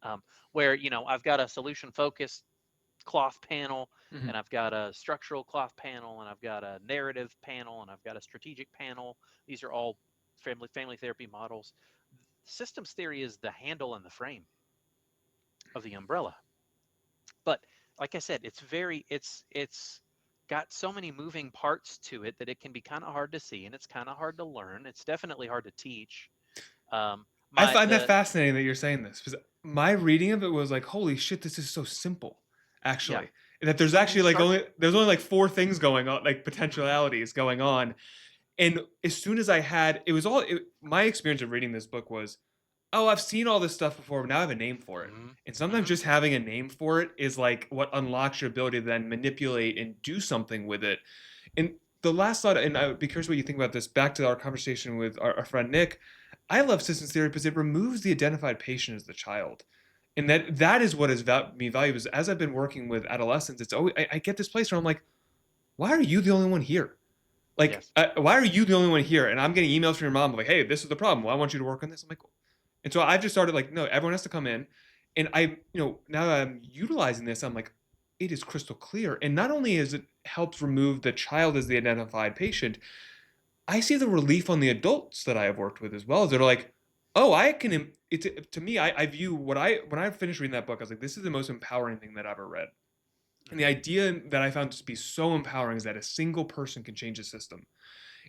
um, where, I've got a solution focused cloth panel, Mhm. and I've got a structural cloth panel, and I've got a narrative panel, and I've got a strategic panel. These are all family therapy models. Systems theory is the handle and the frame of the umbrella. But like I said, it's got so many moving parts to it that it can be kind of hard to see, and it's kind of hard to learn. It's definitely hard to teach. I My find that the fascinating that you're saying this because my reading of it was like, holy shit, this is so simple, Yeah. actually. And that there's So when you actually like start, there's only like four things going on, like mhm, potentialities going on. And as soon as my experience of reading this book was, oh, I've seen all this stuff before, but now I have a name for it. mhm, And sometimes mhm, just having a name for it is like what unlocks your ability to then manipulate and do something with it. And the last thought, and I would be curious what you think about this, back to our conversation with our friend Nick. I love systems theory because it removes the identified patient as the child. And that is what has me valuable is as I've been working with adolescents, it's always I get this place where I'm like, why are you the only one here? Like, yes, why are you the only one here? And I'm getting emails from your mom like, hey, this is the problem. Well, I want you to work on this. I'm like, and so I've just started like, no, everyone has to come in. And now that I'm utilizing this, I'm like, it is crystal clear. And not only is it helps remove the child as the identified patient, I see the relief on the adults that I have worked with as well. As they're like, oh, I can. It's to me, I view when I finished reading that book, I was like, this is the most empowering thing that I've ever read. And the mhm, idea that I found to be so empowering is that a single person can change the system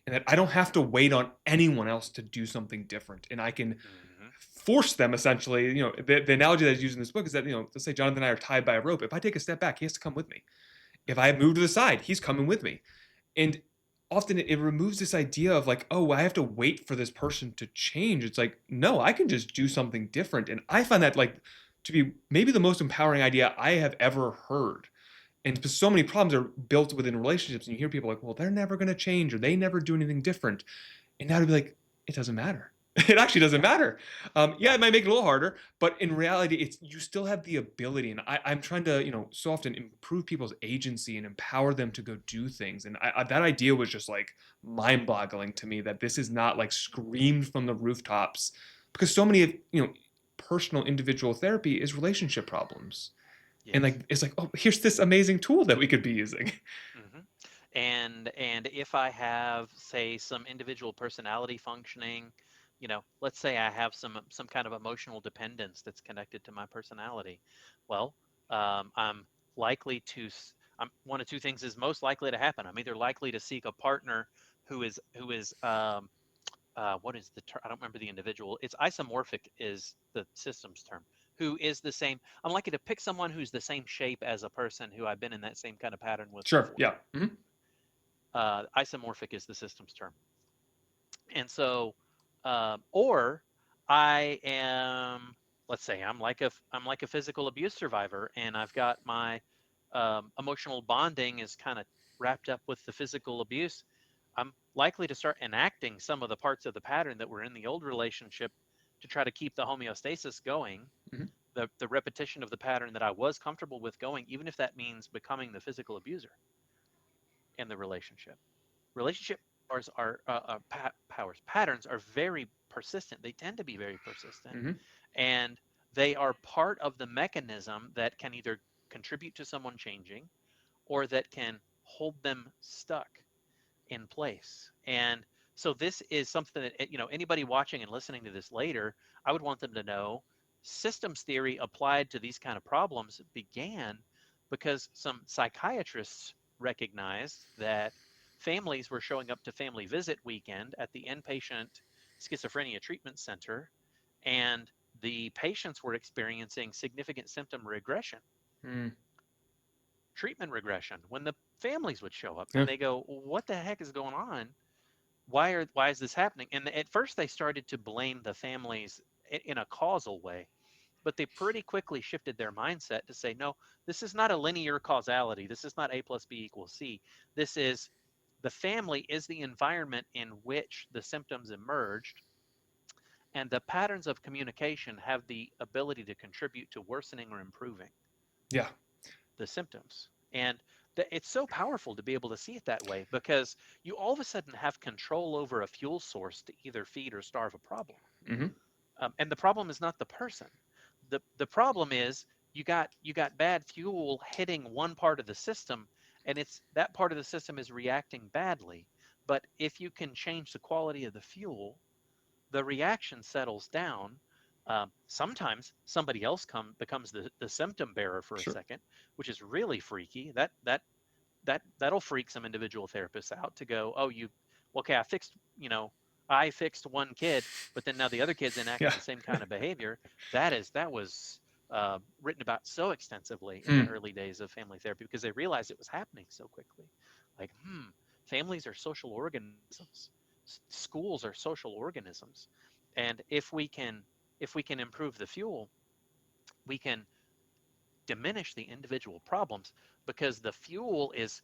and that I don't have to wait on anyone else to do something different. And I can mhm, force them essentially. The analogy that I use in this book is that, let's say Jonathan and I are tied by a rope. If I take a step back, he has to come with me. If I mhm, move to the side, he's coming with me. And often it removes this idea of like, oh, I have to wait for this person to change. It's like, no, I can just do something different. And I find that like to be maybe the most empowering idea I have ever heard. And because so many problems are built within relationships, and you hear people like, well, they're never going to change or they never do anything different. And now to be like, it doesn't matter. It actually doesn't yeah, matter. Yeah, yeah, it might make it a little harder, but in reality, it's you still have the ability. And I'm trying to, so often improve people's agency and empower them to go do things. And that idea was just like mind-boggling to me that this is not like screamed from the rooftops because so many of personal individual therapy is relationship problems. And Yes. like, it's like, oh, here's this amazing tool that we could be using. hmm And if I have, say, some individual personality functioning, let's say I have some kind of emotional dependence that's connected to my personality. Well, I'm likely to. One of two things is most likely to happen. I'm either likely to seek a partner who is what is the term? I don't remember the individual. It's isomorphic is the systems term. Who is the same? I'm likely to pick someone who's the same shape as a person who I've been in that same kind of pattern with Sure. before. Yeah. Isomorphic is the systems term. And so, or I am, let's say I'm like a physical abuse survivor, and I've got my emotional bonding is kind of wrapped up with the physical abuse. I'm likely to start enacting some of the parts of the pattern that were in the old relationship to try to keep the homeostasis going, hmm the repetition of the pattern that I was comfortable with going, even if that means becoming the physical abuser in the relationship. Relationship powers powers patterns are very persistent. They tend to be very persistent, hmm and they are part of the mechanism that can either contribute to someone changing or that can hold them stuck in place. And so this is something that anybody watching and listening to this later, I would want them to know systems theory applied to these kind of problems began because some psychiatrists recognized that families were showing up to family visit weekend at the inpatient schizophrenia treatment center, and the patients were experiencing significant symptom regression, mm treatment regression, when the families would show up Yeah. and they go, what the heck is going on? Why is this happening? And at first they started to blame the families in a causal way, but they pretty quickly shifted their mindset to say, no, this is not a linear causality. This is not A plus B equals C. This is the family is the environment in which the symptoms emerged, and the patterns of communication have the ability to contribute to worsening or improving Yeah. the symptoms. And it's so powerful to be able to see it that way, because you all of a sudden have control over a fuel source to either feed or starve a problem. hmm And the problem is not the person. The problem is you got bad fuel hitting one part of the system, and it's that part of the system is reacting badly. But if you can change the quality of the fuel, the reaction settles down. Sometimes somebody else becomes the symptom bearer for a Sure. second, which is really freaky. That'll freak some individual therapists out to go, oh, okay, I fixed one kid, but then now the other kid's enacting Yeah. the same kind of behavior. That was written about so extensively in the Mm. early days of family therapy, because they realized it was happening so quickly. Like, families are social organisms. Schools are social organisms, and if we can improve the fuel, we can diminish the individual problems, because the fuel is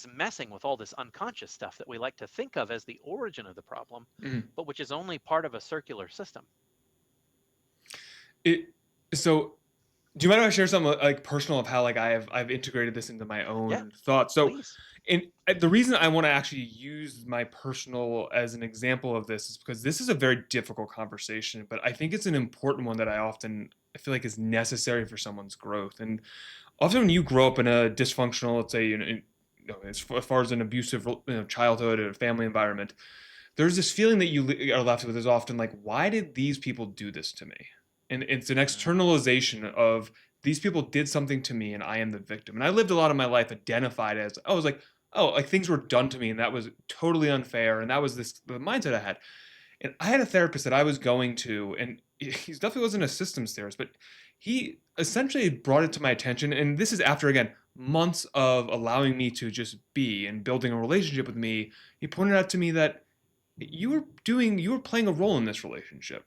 messing with all this unconscious stuff that we like to think of as the origin of the problem, Mm. but which is only part of a circular system. It so Do you mind if I share something like personal of how like I've integrated this into my Yeah, own thoughts? So, please. and the reason I want to actually use my personal as an example of this is because this is a very difficult conversation, but I think it's an important one that I feel like is necessary for someone's growth. And often when you grow up in a dysfunctional, let's say, as far as an abusive, childhood or family environment, there's this feeling that are left with is often like, why did these people do this to me? And it's an Mm, externalization of these people did something to me and I am the victim. And I lived a lot of my life identified as, I was like, oh, like things were done to me and that was totally unfair. And that was the mindset I had. And I had a therapist that I was going to, and he definitely wasn't a systems theorist, but he essentially brought it to my attention. And this is after, again, months of allowing me to just be and building a relationship with me. He pointed out to me that you were playing a role in this relationship.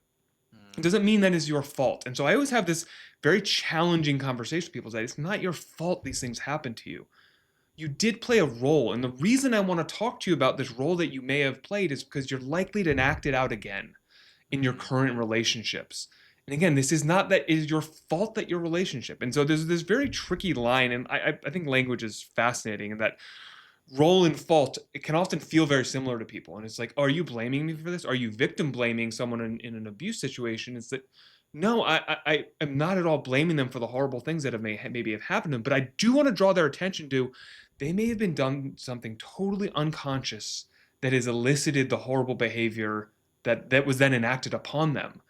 It mm, doesn't mean that is your fault. And so I always have this very challenging conversation with people that it's not your fault these things happen to you. You did play a role. And the reason I want to talk to you about this role that you may have played is because you're likely to enact it out again in your mm, current relationships. And again, this is not that it is your fault that your relationship. And so there's this very tricky line. And I think language is fascinating, and that role and fault, it can often feel very similar to people. And it's like, are you blaming me for this? Are you victim blaming someone in an abuse situation? It's that No, I am not at all blaming them for the horrible things that maybe have happened to them, but I do want to draw their attention to they may have been done something totally unconscious that has elicited the horrible behavior that was then enacted upon them.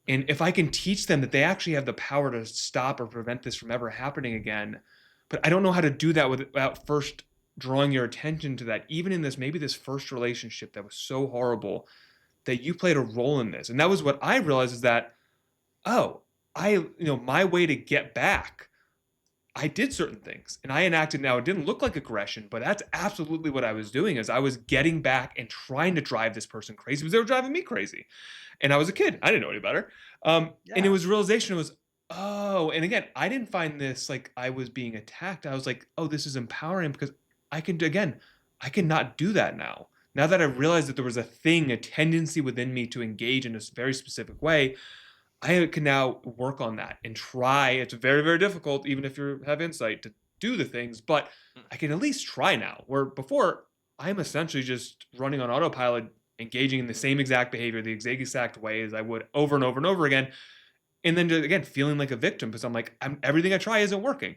And Mhm. if I can teach them that they actually have the power to stop or prevent this from ever happening again, but I don't know how to do that without first drawing your attention to that, even in this maybe this first relationship that was so horrible that you played a role in this. And that was what I realized is that, oh, my way to get back, I did certain things and I enacted. Now it didn't look like aggression, but that's absolutely what I was doing is I was getting back and trying to drive this person crazy because they were driving me crazy. And I was a kid. I didn't know any better. And it Yeah. was realization it was, oh, and again, I didn't find this like I was being attacked. I was like, oh, this is empowering because I can not do that now. Now that I realized that there was a thing, a tendency within me to engage in a very specific way, I can now work on that and try. It's very, very difficult, even if you have insight to do the things, but Mm. I can at least try now. Where before, I'm essentially just running on autopilot, engaging in the same exact behavior, the exact way as I would over and over and over again. And then again, feeling like a victim because I'm like, everything I try isn't working.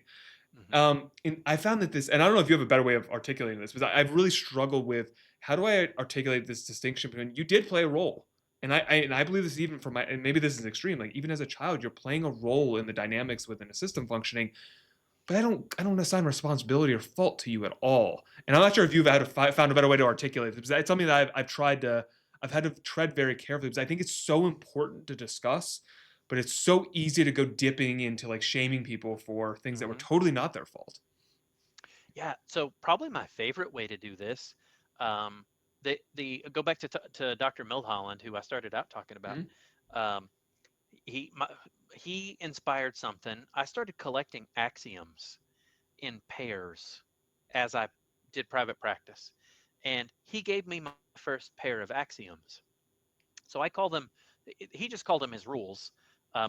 Mhm. And I found that this, and I don't know if you have a better way of articulating this, but I've really struggled with how do I articulate this distinction between you did play a role, and I believe this even from my, and maybe this is extreme, like even as a child, you're playing a role in the dynamics within a system functioning, but I don't assign responsibility or fault to you at all, and I'm not sure if you've found a better way to articulate this. Because it's something that I've tried to, I've had to tread very carefully because I think it's so important to discuss, but it's so easy to go dipping into like shaming people for things that were Mhm. totally not their fault. Yeah. So probably my favorite way to do this, um, the go back to Dr. Milholland, who I started out talking about. Mhm. Um, he my, he inspired something. I started collecting axioms in pairs as I did private practice, and he gave me my first pair of axioms. So I call them. He just called them his rules,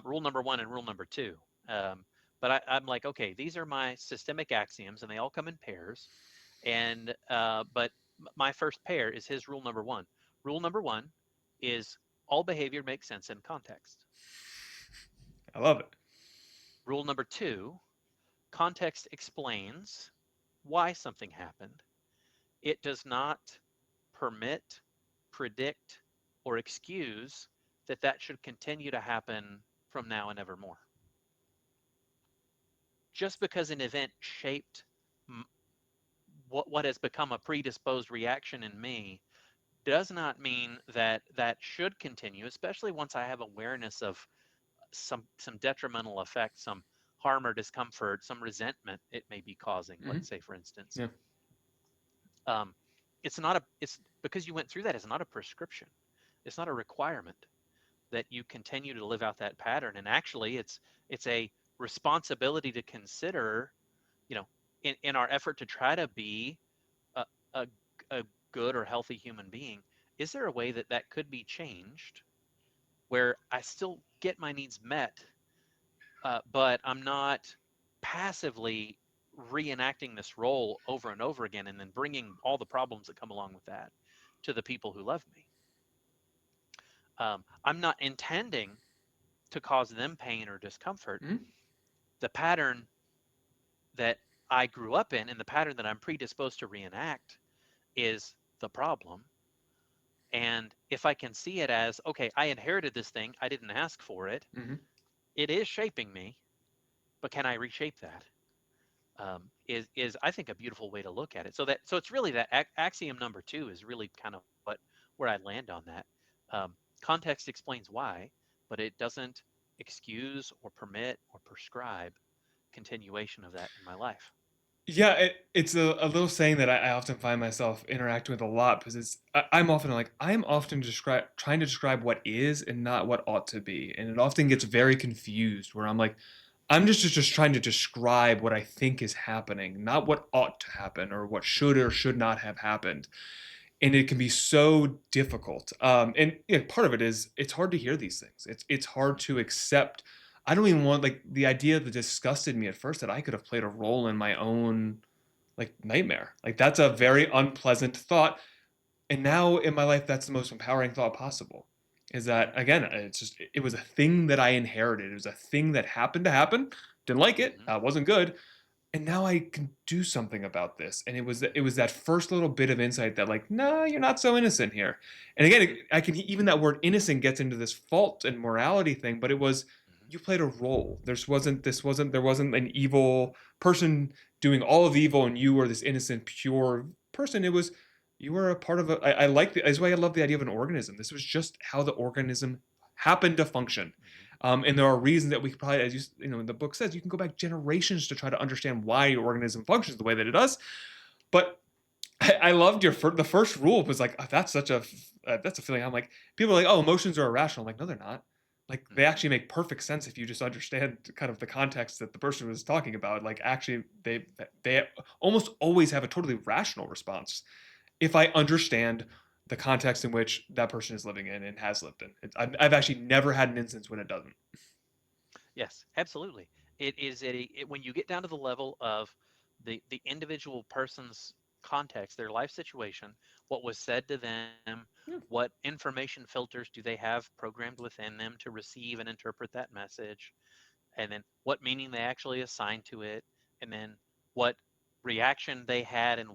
rule number one and rule number two. Um, but I'm like, okay, these are my systemic axioms, and they all come in pairs. And but my first pair is his rule number one. Rule number one is all behavior makes sense in context. I love it. Rule number two, context explains why something happened. It does not permit, predict, or excuse that that should continue to happen from now and evermore. Just because an event shaped what has become a predisposed reaction in me does not mean that that should continue, especially once I have awareness of some detrimental effect, some harm or discomfort, some resentment it may be causing. Mhm. Let's say, for instance, Yeah. um, it's not a it's because you went through that. It's not a prescription. It's not a requirement that you continue to live out that pattern. And actually, it's a responsibility to consider. You know, in our effort to try to be a, a, a good or healthy human being, is there a way that that could be changed where I still get my needs met, but I'm not passively reenacting this role over and over again and then bringing all the problems that come along with that to the people who love me? I'm not intending to cause them pain or discomfort. Mhm. The pattern that I grew up in and the pattern that I'm predisposed to reenact is the problem. And if I can see it as, okay, I inherited this thing, I didn't ask for it, Mhm. it is shaping me, but can I reshape that? Is I think a beautiful way to look at it. So it's really that axiom number two is really kind of what where I land on that. Context explains why, but it doesn't excuse or permit or prescribe continuation of that in my life. Yeah, it's a little saying that I often find myself interacting with a lot because I'm often like I'm often trying to describe what is and not what ought to be, and it often gets Mm, very confused. Where I'm like, I'm just trying to describe what I think is happening, not what ought to happen or what should mhm, or should not have happened. And it can be so difficult. And part of it is it's hard to hear these things. It's hard mhm, to accept. I don't even want like the idea that disgusted me at first that I could have played a role in my own like nightmare. Like that's a yes. very unpleasant thought. And now in my life, that's the most empowering thought possible. is that again, it's just it was a thing that I inherited. It was a thing that happened to happen. Didn't like it. Hmm. Wasn't good. And now I can do something about this. And it was that first little bit of insight that like, no, you're not so innocent here. And again, I can even that word innocent gets into this fault and morality thing, but it was Hmm. you played a role. There wasn't an evil person doing all of the evil and you were this innocent, pure person. It was you were a part of a I like the that's why I love the idea of an organism. This was just how the organism happened to function. Hmm. And there are reasons that we could probably, as you know, in the book says, you can go back generations to try to understand why your organism functions the way that it does. But I loved the first rule was like, "Oh, that's a feeling. I'm like, people are like, oh, emotions are irrational. I'm like, no, they're not. Like they Hmm. actually make perfect sense if you just understand kind of the context that the person was talking about. Like actually, they almost always have a totally rational response if I understand the context in which that person is living in and has lived in. I've actually never had an instance when it doesn't. Yes, absolutely. It is when you get down to the level of the individual person's context, their life situation, what was said to them, Yeah. what information filters do they have programmed within them to receive and interpret that message, and then what meaning they actually assign to it, and then what reaction they had, and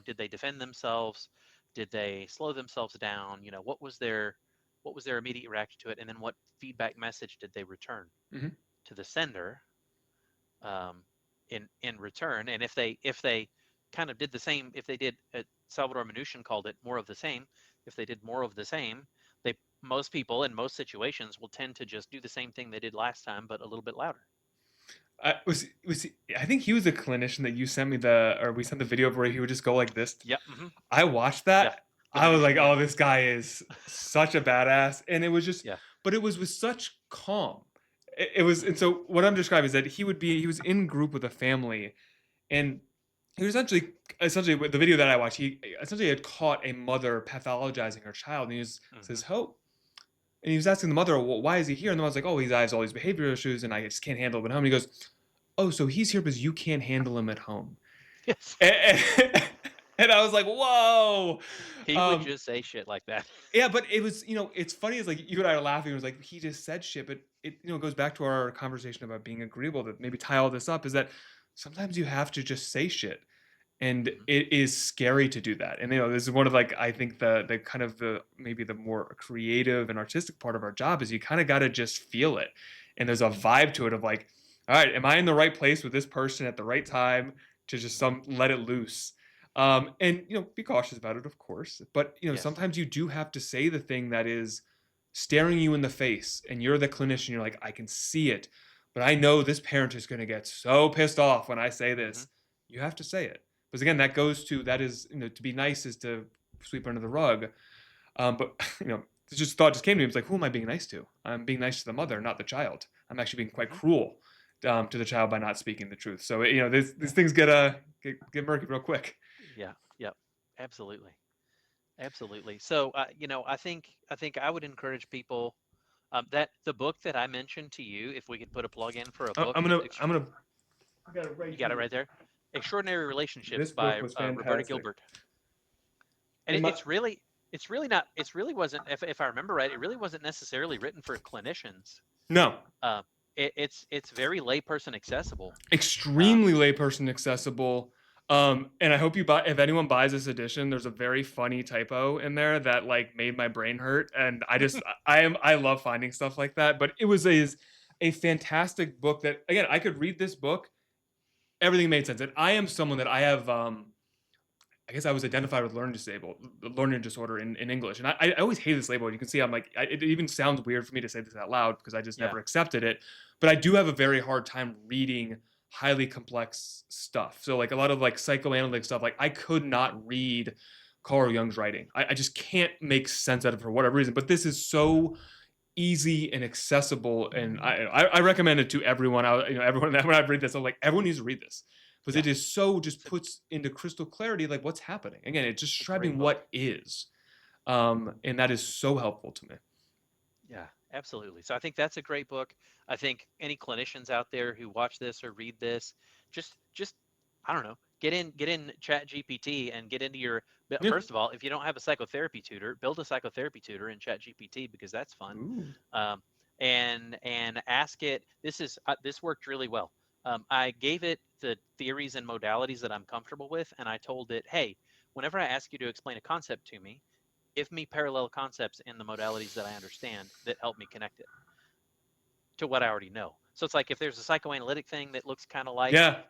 did they defend themselves, did they slow themselves down, what was their immediate reaction to it, and then what feedback message did they return Mhm. to the sender, um, in return. And if they kind of did the same, if they did, Salvador Minuchin called it more of the same. If they did more of the same, they most people in most situations will tend to just do the same thing they did last time, but a little bit louder. I think he was a clinician that you sent me the or we sent the video of where he would just go like this. Yep. Hmm. I watched Yeah. that. The I was like, Minuchin. Yeah. oh, this guy is such a badass, and it was just, Yeah. but it was with such calm. It was, and Hmm. so what I'm describing is that he was in group with a family, and he was essentially with the video that I watched, he essentially had caught a mother pathologizing her child, and Hmm. says, "Hope." And he was asking the mother, well, why is he here? And the mother's like, oh, he has all these behavioral issues and I just can't handle him at home. And he goes, oh, so he's here because you can't handle him at home. Yes. And, and I was like, whoa. He would Um, just say shit like that. yeah, but it was, it's funny. It's like you and I are laughing. It was like, he just said shit, but it, goes back to our conversation about being agreeable that maybe tie all this up is that sometimes you have to just say shit and Hmm. it is scary to do that. And this is one of like I think the kind of the maybe the more creative and artistic part of our job is you kind of got to just feel it, and there's a vibe to it of like, all right, am I in the right place with this person at the right time to just Hmm. let it loose, and be cautious about it, of course, but Yes. sometimes you do have to say the thing that is staring you in the face, and you're the clinician. You're like, I can see it, but I know this parent is going to get so pissed off when I say Hmm. this. You have to say it because again, that goes to that is to be nice is to sweep under the rug. But it just thought just came to me. It's like, who am I being nice to? I'm being nice to the mother, not the child. I'm actually being quite Hmm. cruel to the child by not speaking the truth. So these Yeah. things get murky real quick. Yeah. Yep. Absolutely. Absolutely. So, I think I would encourage people, that the book that I mentioned to you, if we could put a plug in for a book, I'm gonna I got it right you got it here. right there. Extraordinary Relationships This book by was Roberta fantastic. Gilbert. And And my it's really not, it's really wasn't, if I remember right, it really wasn't necessarily written for clinicians. no, Uh, it's very layperson accessible. Um, extremely layperson accessible. And I hope you buy if anyone buys this edition, there's a very funny typo in there that like made my brain hurt. And I love finding stuff like that. But it was a fantastic book that again I could read this book, everything made sense. And I am someone that I have I guess I was identified with learning disorder in English. And I always hate this label. You can see I'm like, it even sounds weird for me to say this out loud because I just yeah. never accepted it. But I do have a very hard time reading highly complex stuff. So like a lot of like psychoanalytic stuff, like I could not read Carl Jung's writing. I just can't make sense out of it for whatever reason. But this is so easy and accessible, and I recommend it to everyone. Everyone that when I read this, I'm like, everyone needs to read this because Yeah. it is so It's just puts into crystal clarity like what's happening. Again, it's just a great describing book. what is, and that is so helpful to me. Yeah, absolutely. So I think that's a great book. I think any clinicians out there who watch this or read this, just I don't know, get in Chat GPT and get into your. Yeah. First of all, if you don't have a psychotherapy tutor, build a psychotherapy tutor in Chat GPT because that's fun. Ooh. Um, and ask it. This worked really well. I gave it the theories and modalities that I'm comfortable with, and I told it, hey, whenever I ask you to explain a concept to me, give me parallel concepts in the modalities that I understand that help me connect it to what I already know. So it's like if there's a psychoanalytic thing that looks kind of like Yeah.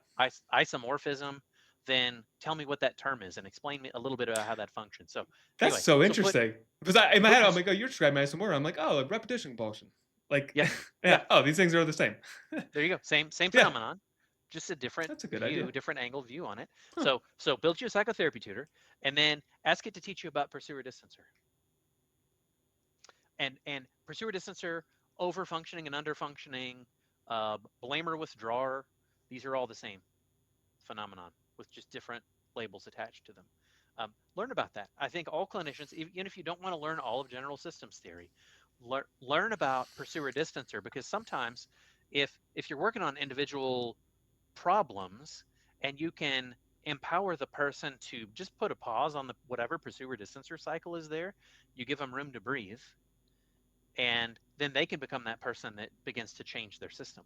isomorphism, then tell me what that term is and explain me a little bit about how that functions. So That's anyway, so so interesting. Because in my put head, your I'm like, oh, you're describing me as some word. I'm like, oh, like repetition compulsion. Like, yeah, yeah. yeah. Oh, these things are the same. There you go. Same Yeah. phenomenon, just a different That's a good idea. view, different angled view on it. Huh. So build you a psychotherapy tutor, and then ask it to teach you about pursuer distancer and pursuer distancer, over functioning and under functioning, blamer withdrawer. These are all the same phenomenon with just different labels attached to them. Learn about that. I think all clinicians, even if you don't want to learn all of general systems theory, learn about pursuer distancer because sometimes if you're working on individual problems and you can empower the person to just put a pause on the whatever pursuer distancer cycle is there, you give them room to breathe, and then they can become that person that begins to change their system.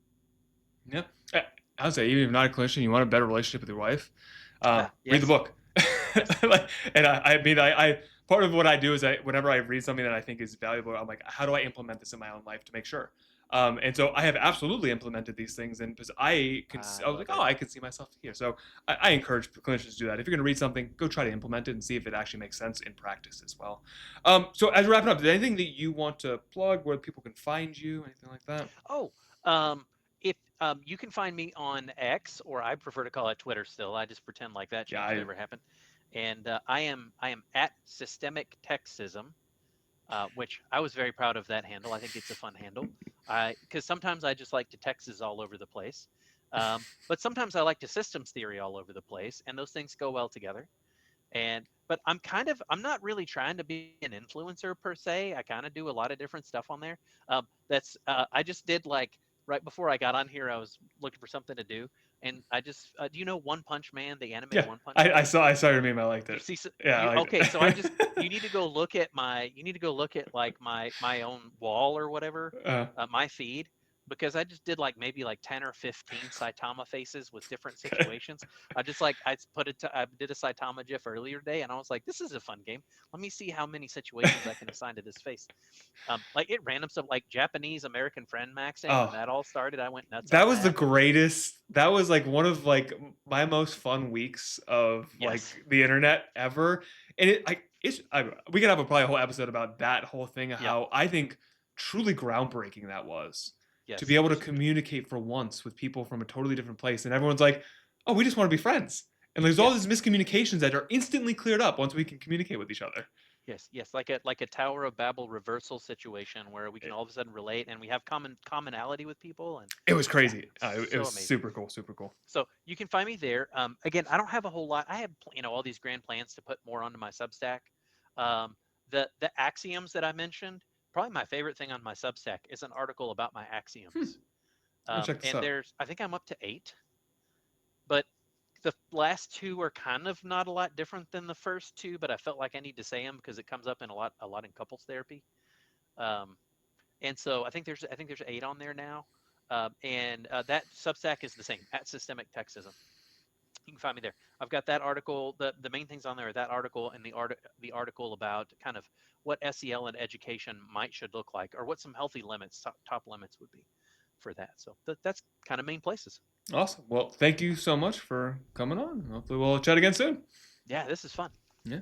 Yeah. I would say, even if you're not a clinician, you want a better relationship with your wife, read the Yes, book. yes. Like, and I mean, I part of what I do is whenever I read something that I think is valuable, I'm like, how do I implement this in my own life to make sure? And so I have absolutely implemented these things, and because I I was like, love oh, it. I can see myself here. So I encourage clinicians to do that. If you're going to read something, go try to implement it and see if it actually makes sense in practice as well. So as we're wrapping up, is there anything that you want to plug, where people can find you, anything like that? Oh, if you can find me on X, or I prefer to call it Twitter still. I just pretend like that Yeah, change never happened. And I am at Systemic Texism, which I was very proud of that handle. I think it's a fun handle. Because sometimes I just like to Texas all over the place, but sometimes I like to systems theory all over the place, and those things go well together. And but I'm not really trying to be an influencer per se. I kind of do a lot of different stuff on there. That's I just did like right before I got on here, I was looking for something to do, and I just do you know One Punch Man, the anime yeah. One Punch Man? I saw your meme. I liked You it. see, Yeah, I you liked okay? So I just it. you need to go look at like my own wall or whatever, uh, my feed, because I just did like maybe like 10 or 15 Saitama faces with different okay. situations. I did a Saitama GIF earlier today, and I was like, this is a fun game. Let me see how many situations I can assign to this face. Like it random stuff like Japanese American friend maxing when Oh, that all started. I went nuts that on was the that. greatest. That was like one of like my most fun weeks of Yes, like the internet ever. And we could have probably a whole episode about that whole thing, yep, how I think truly groundbreaking that was, to be yes, able to huge. communicate for once with people from a totally different place, and everyone's like, "Oh, we just want to be friends." And there's all these Yes, miscommunications that are instantly cleared up once we can communicate with each other. yes, yes, like a Tower of Babel reversal situation where we can all of a sudden relate and we have commonality with people, and It was yeah, crazy. It so was amazing. super cool, super cool. So you can find me there. Again, I don't have a whole lot. I have all these grand plans to put more onto my Substack. Um, the axioms that I mentioned, probably my favorite thing on my Substack is an article about my Hmm. axioms. I'm gonna check this And out. I think I'm up to 8, but the last two are kind of not a lot different than the first two, but I felt like I need to say them because it comes up in a lot in couples therapy. Um, and so I think there's 8 on there now. And that Substack is the same at Systemic Texism. You can find me there. I've got that article. The main things on there are that article and the article about kind of what SEL and education should look like, or what some healthy limits, top limits would be for that. So that's kind of main places. Awesome. Well, thank you so much for coming on. Hopefully, we'll chat again soon. Yeah, this is fun. Yeah.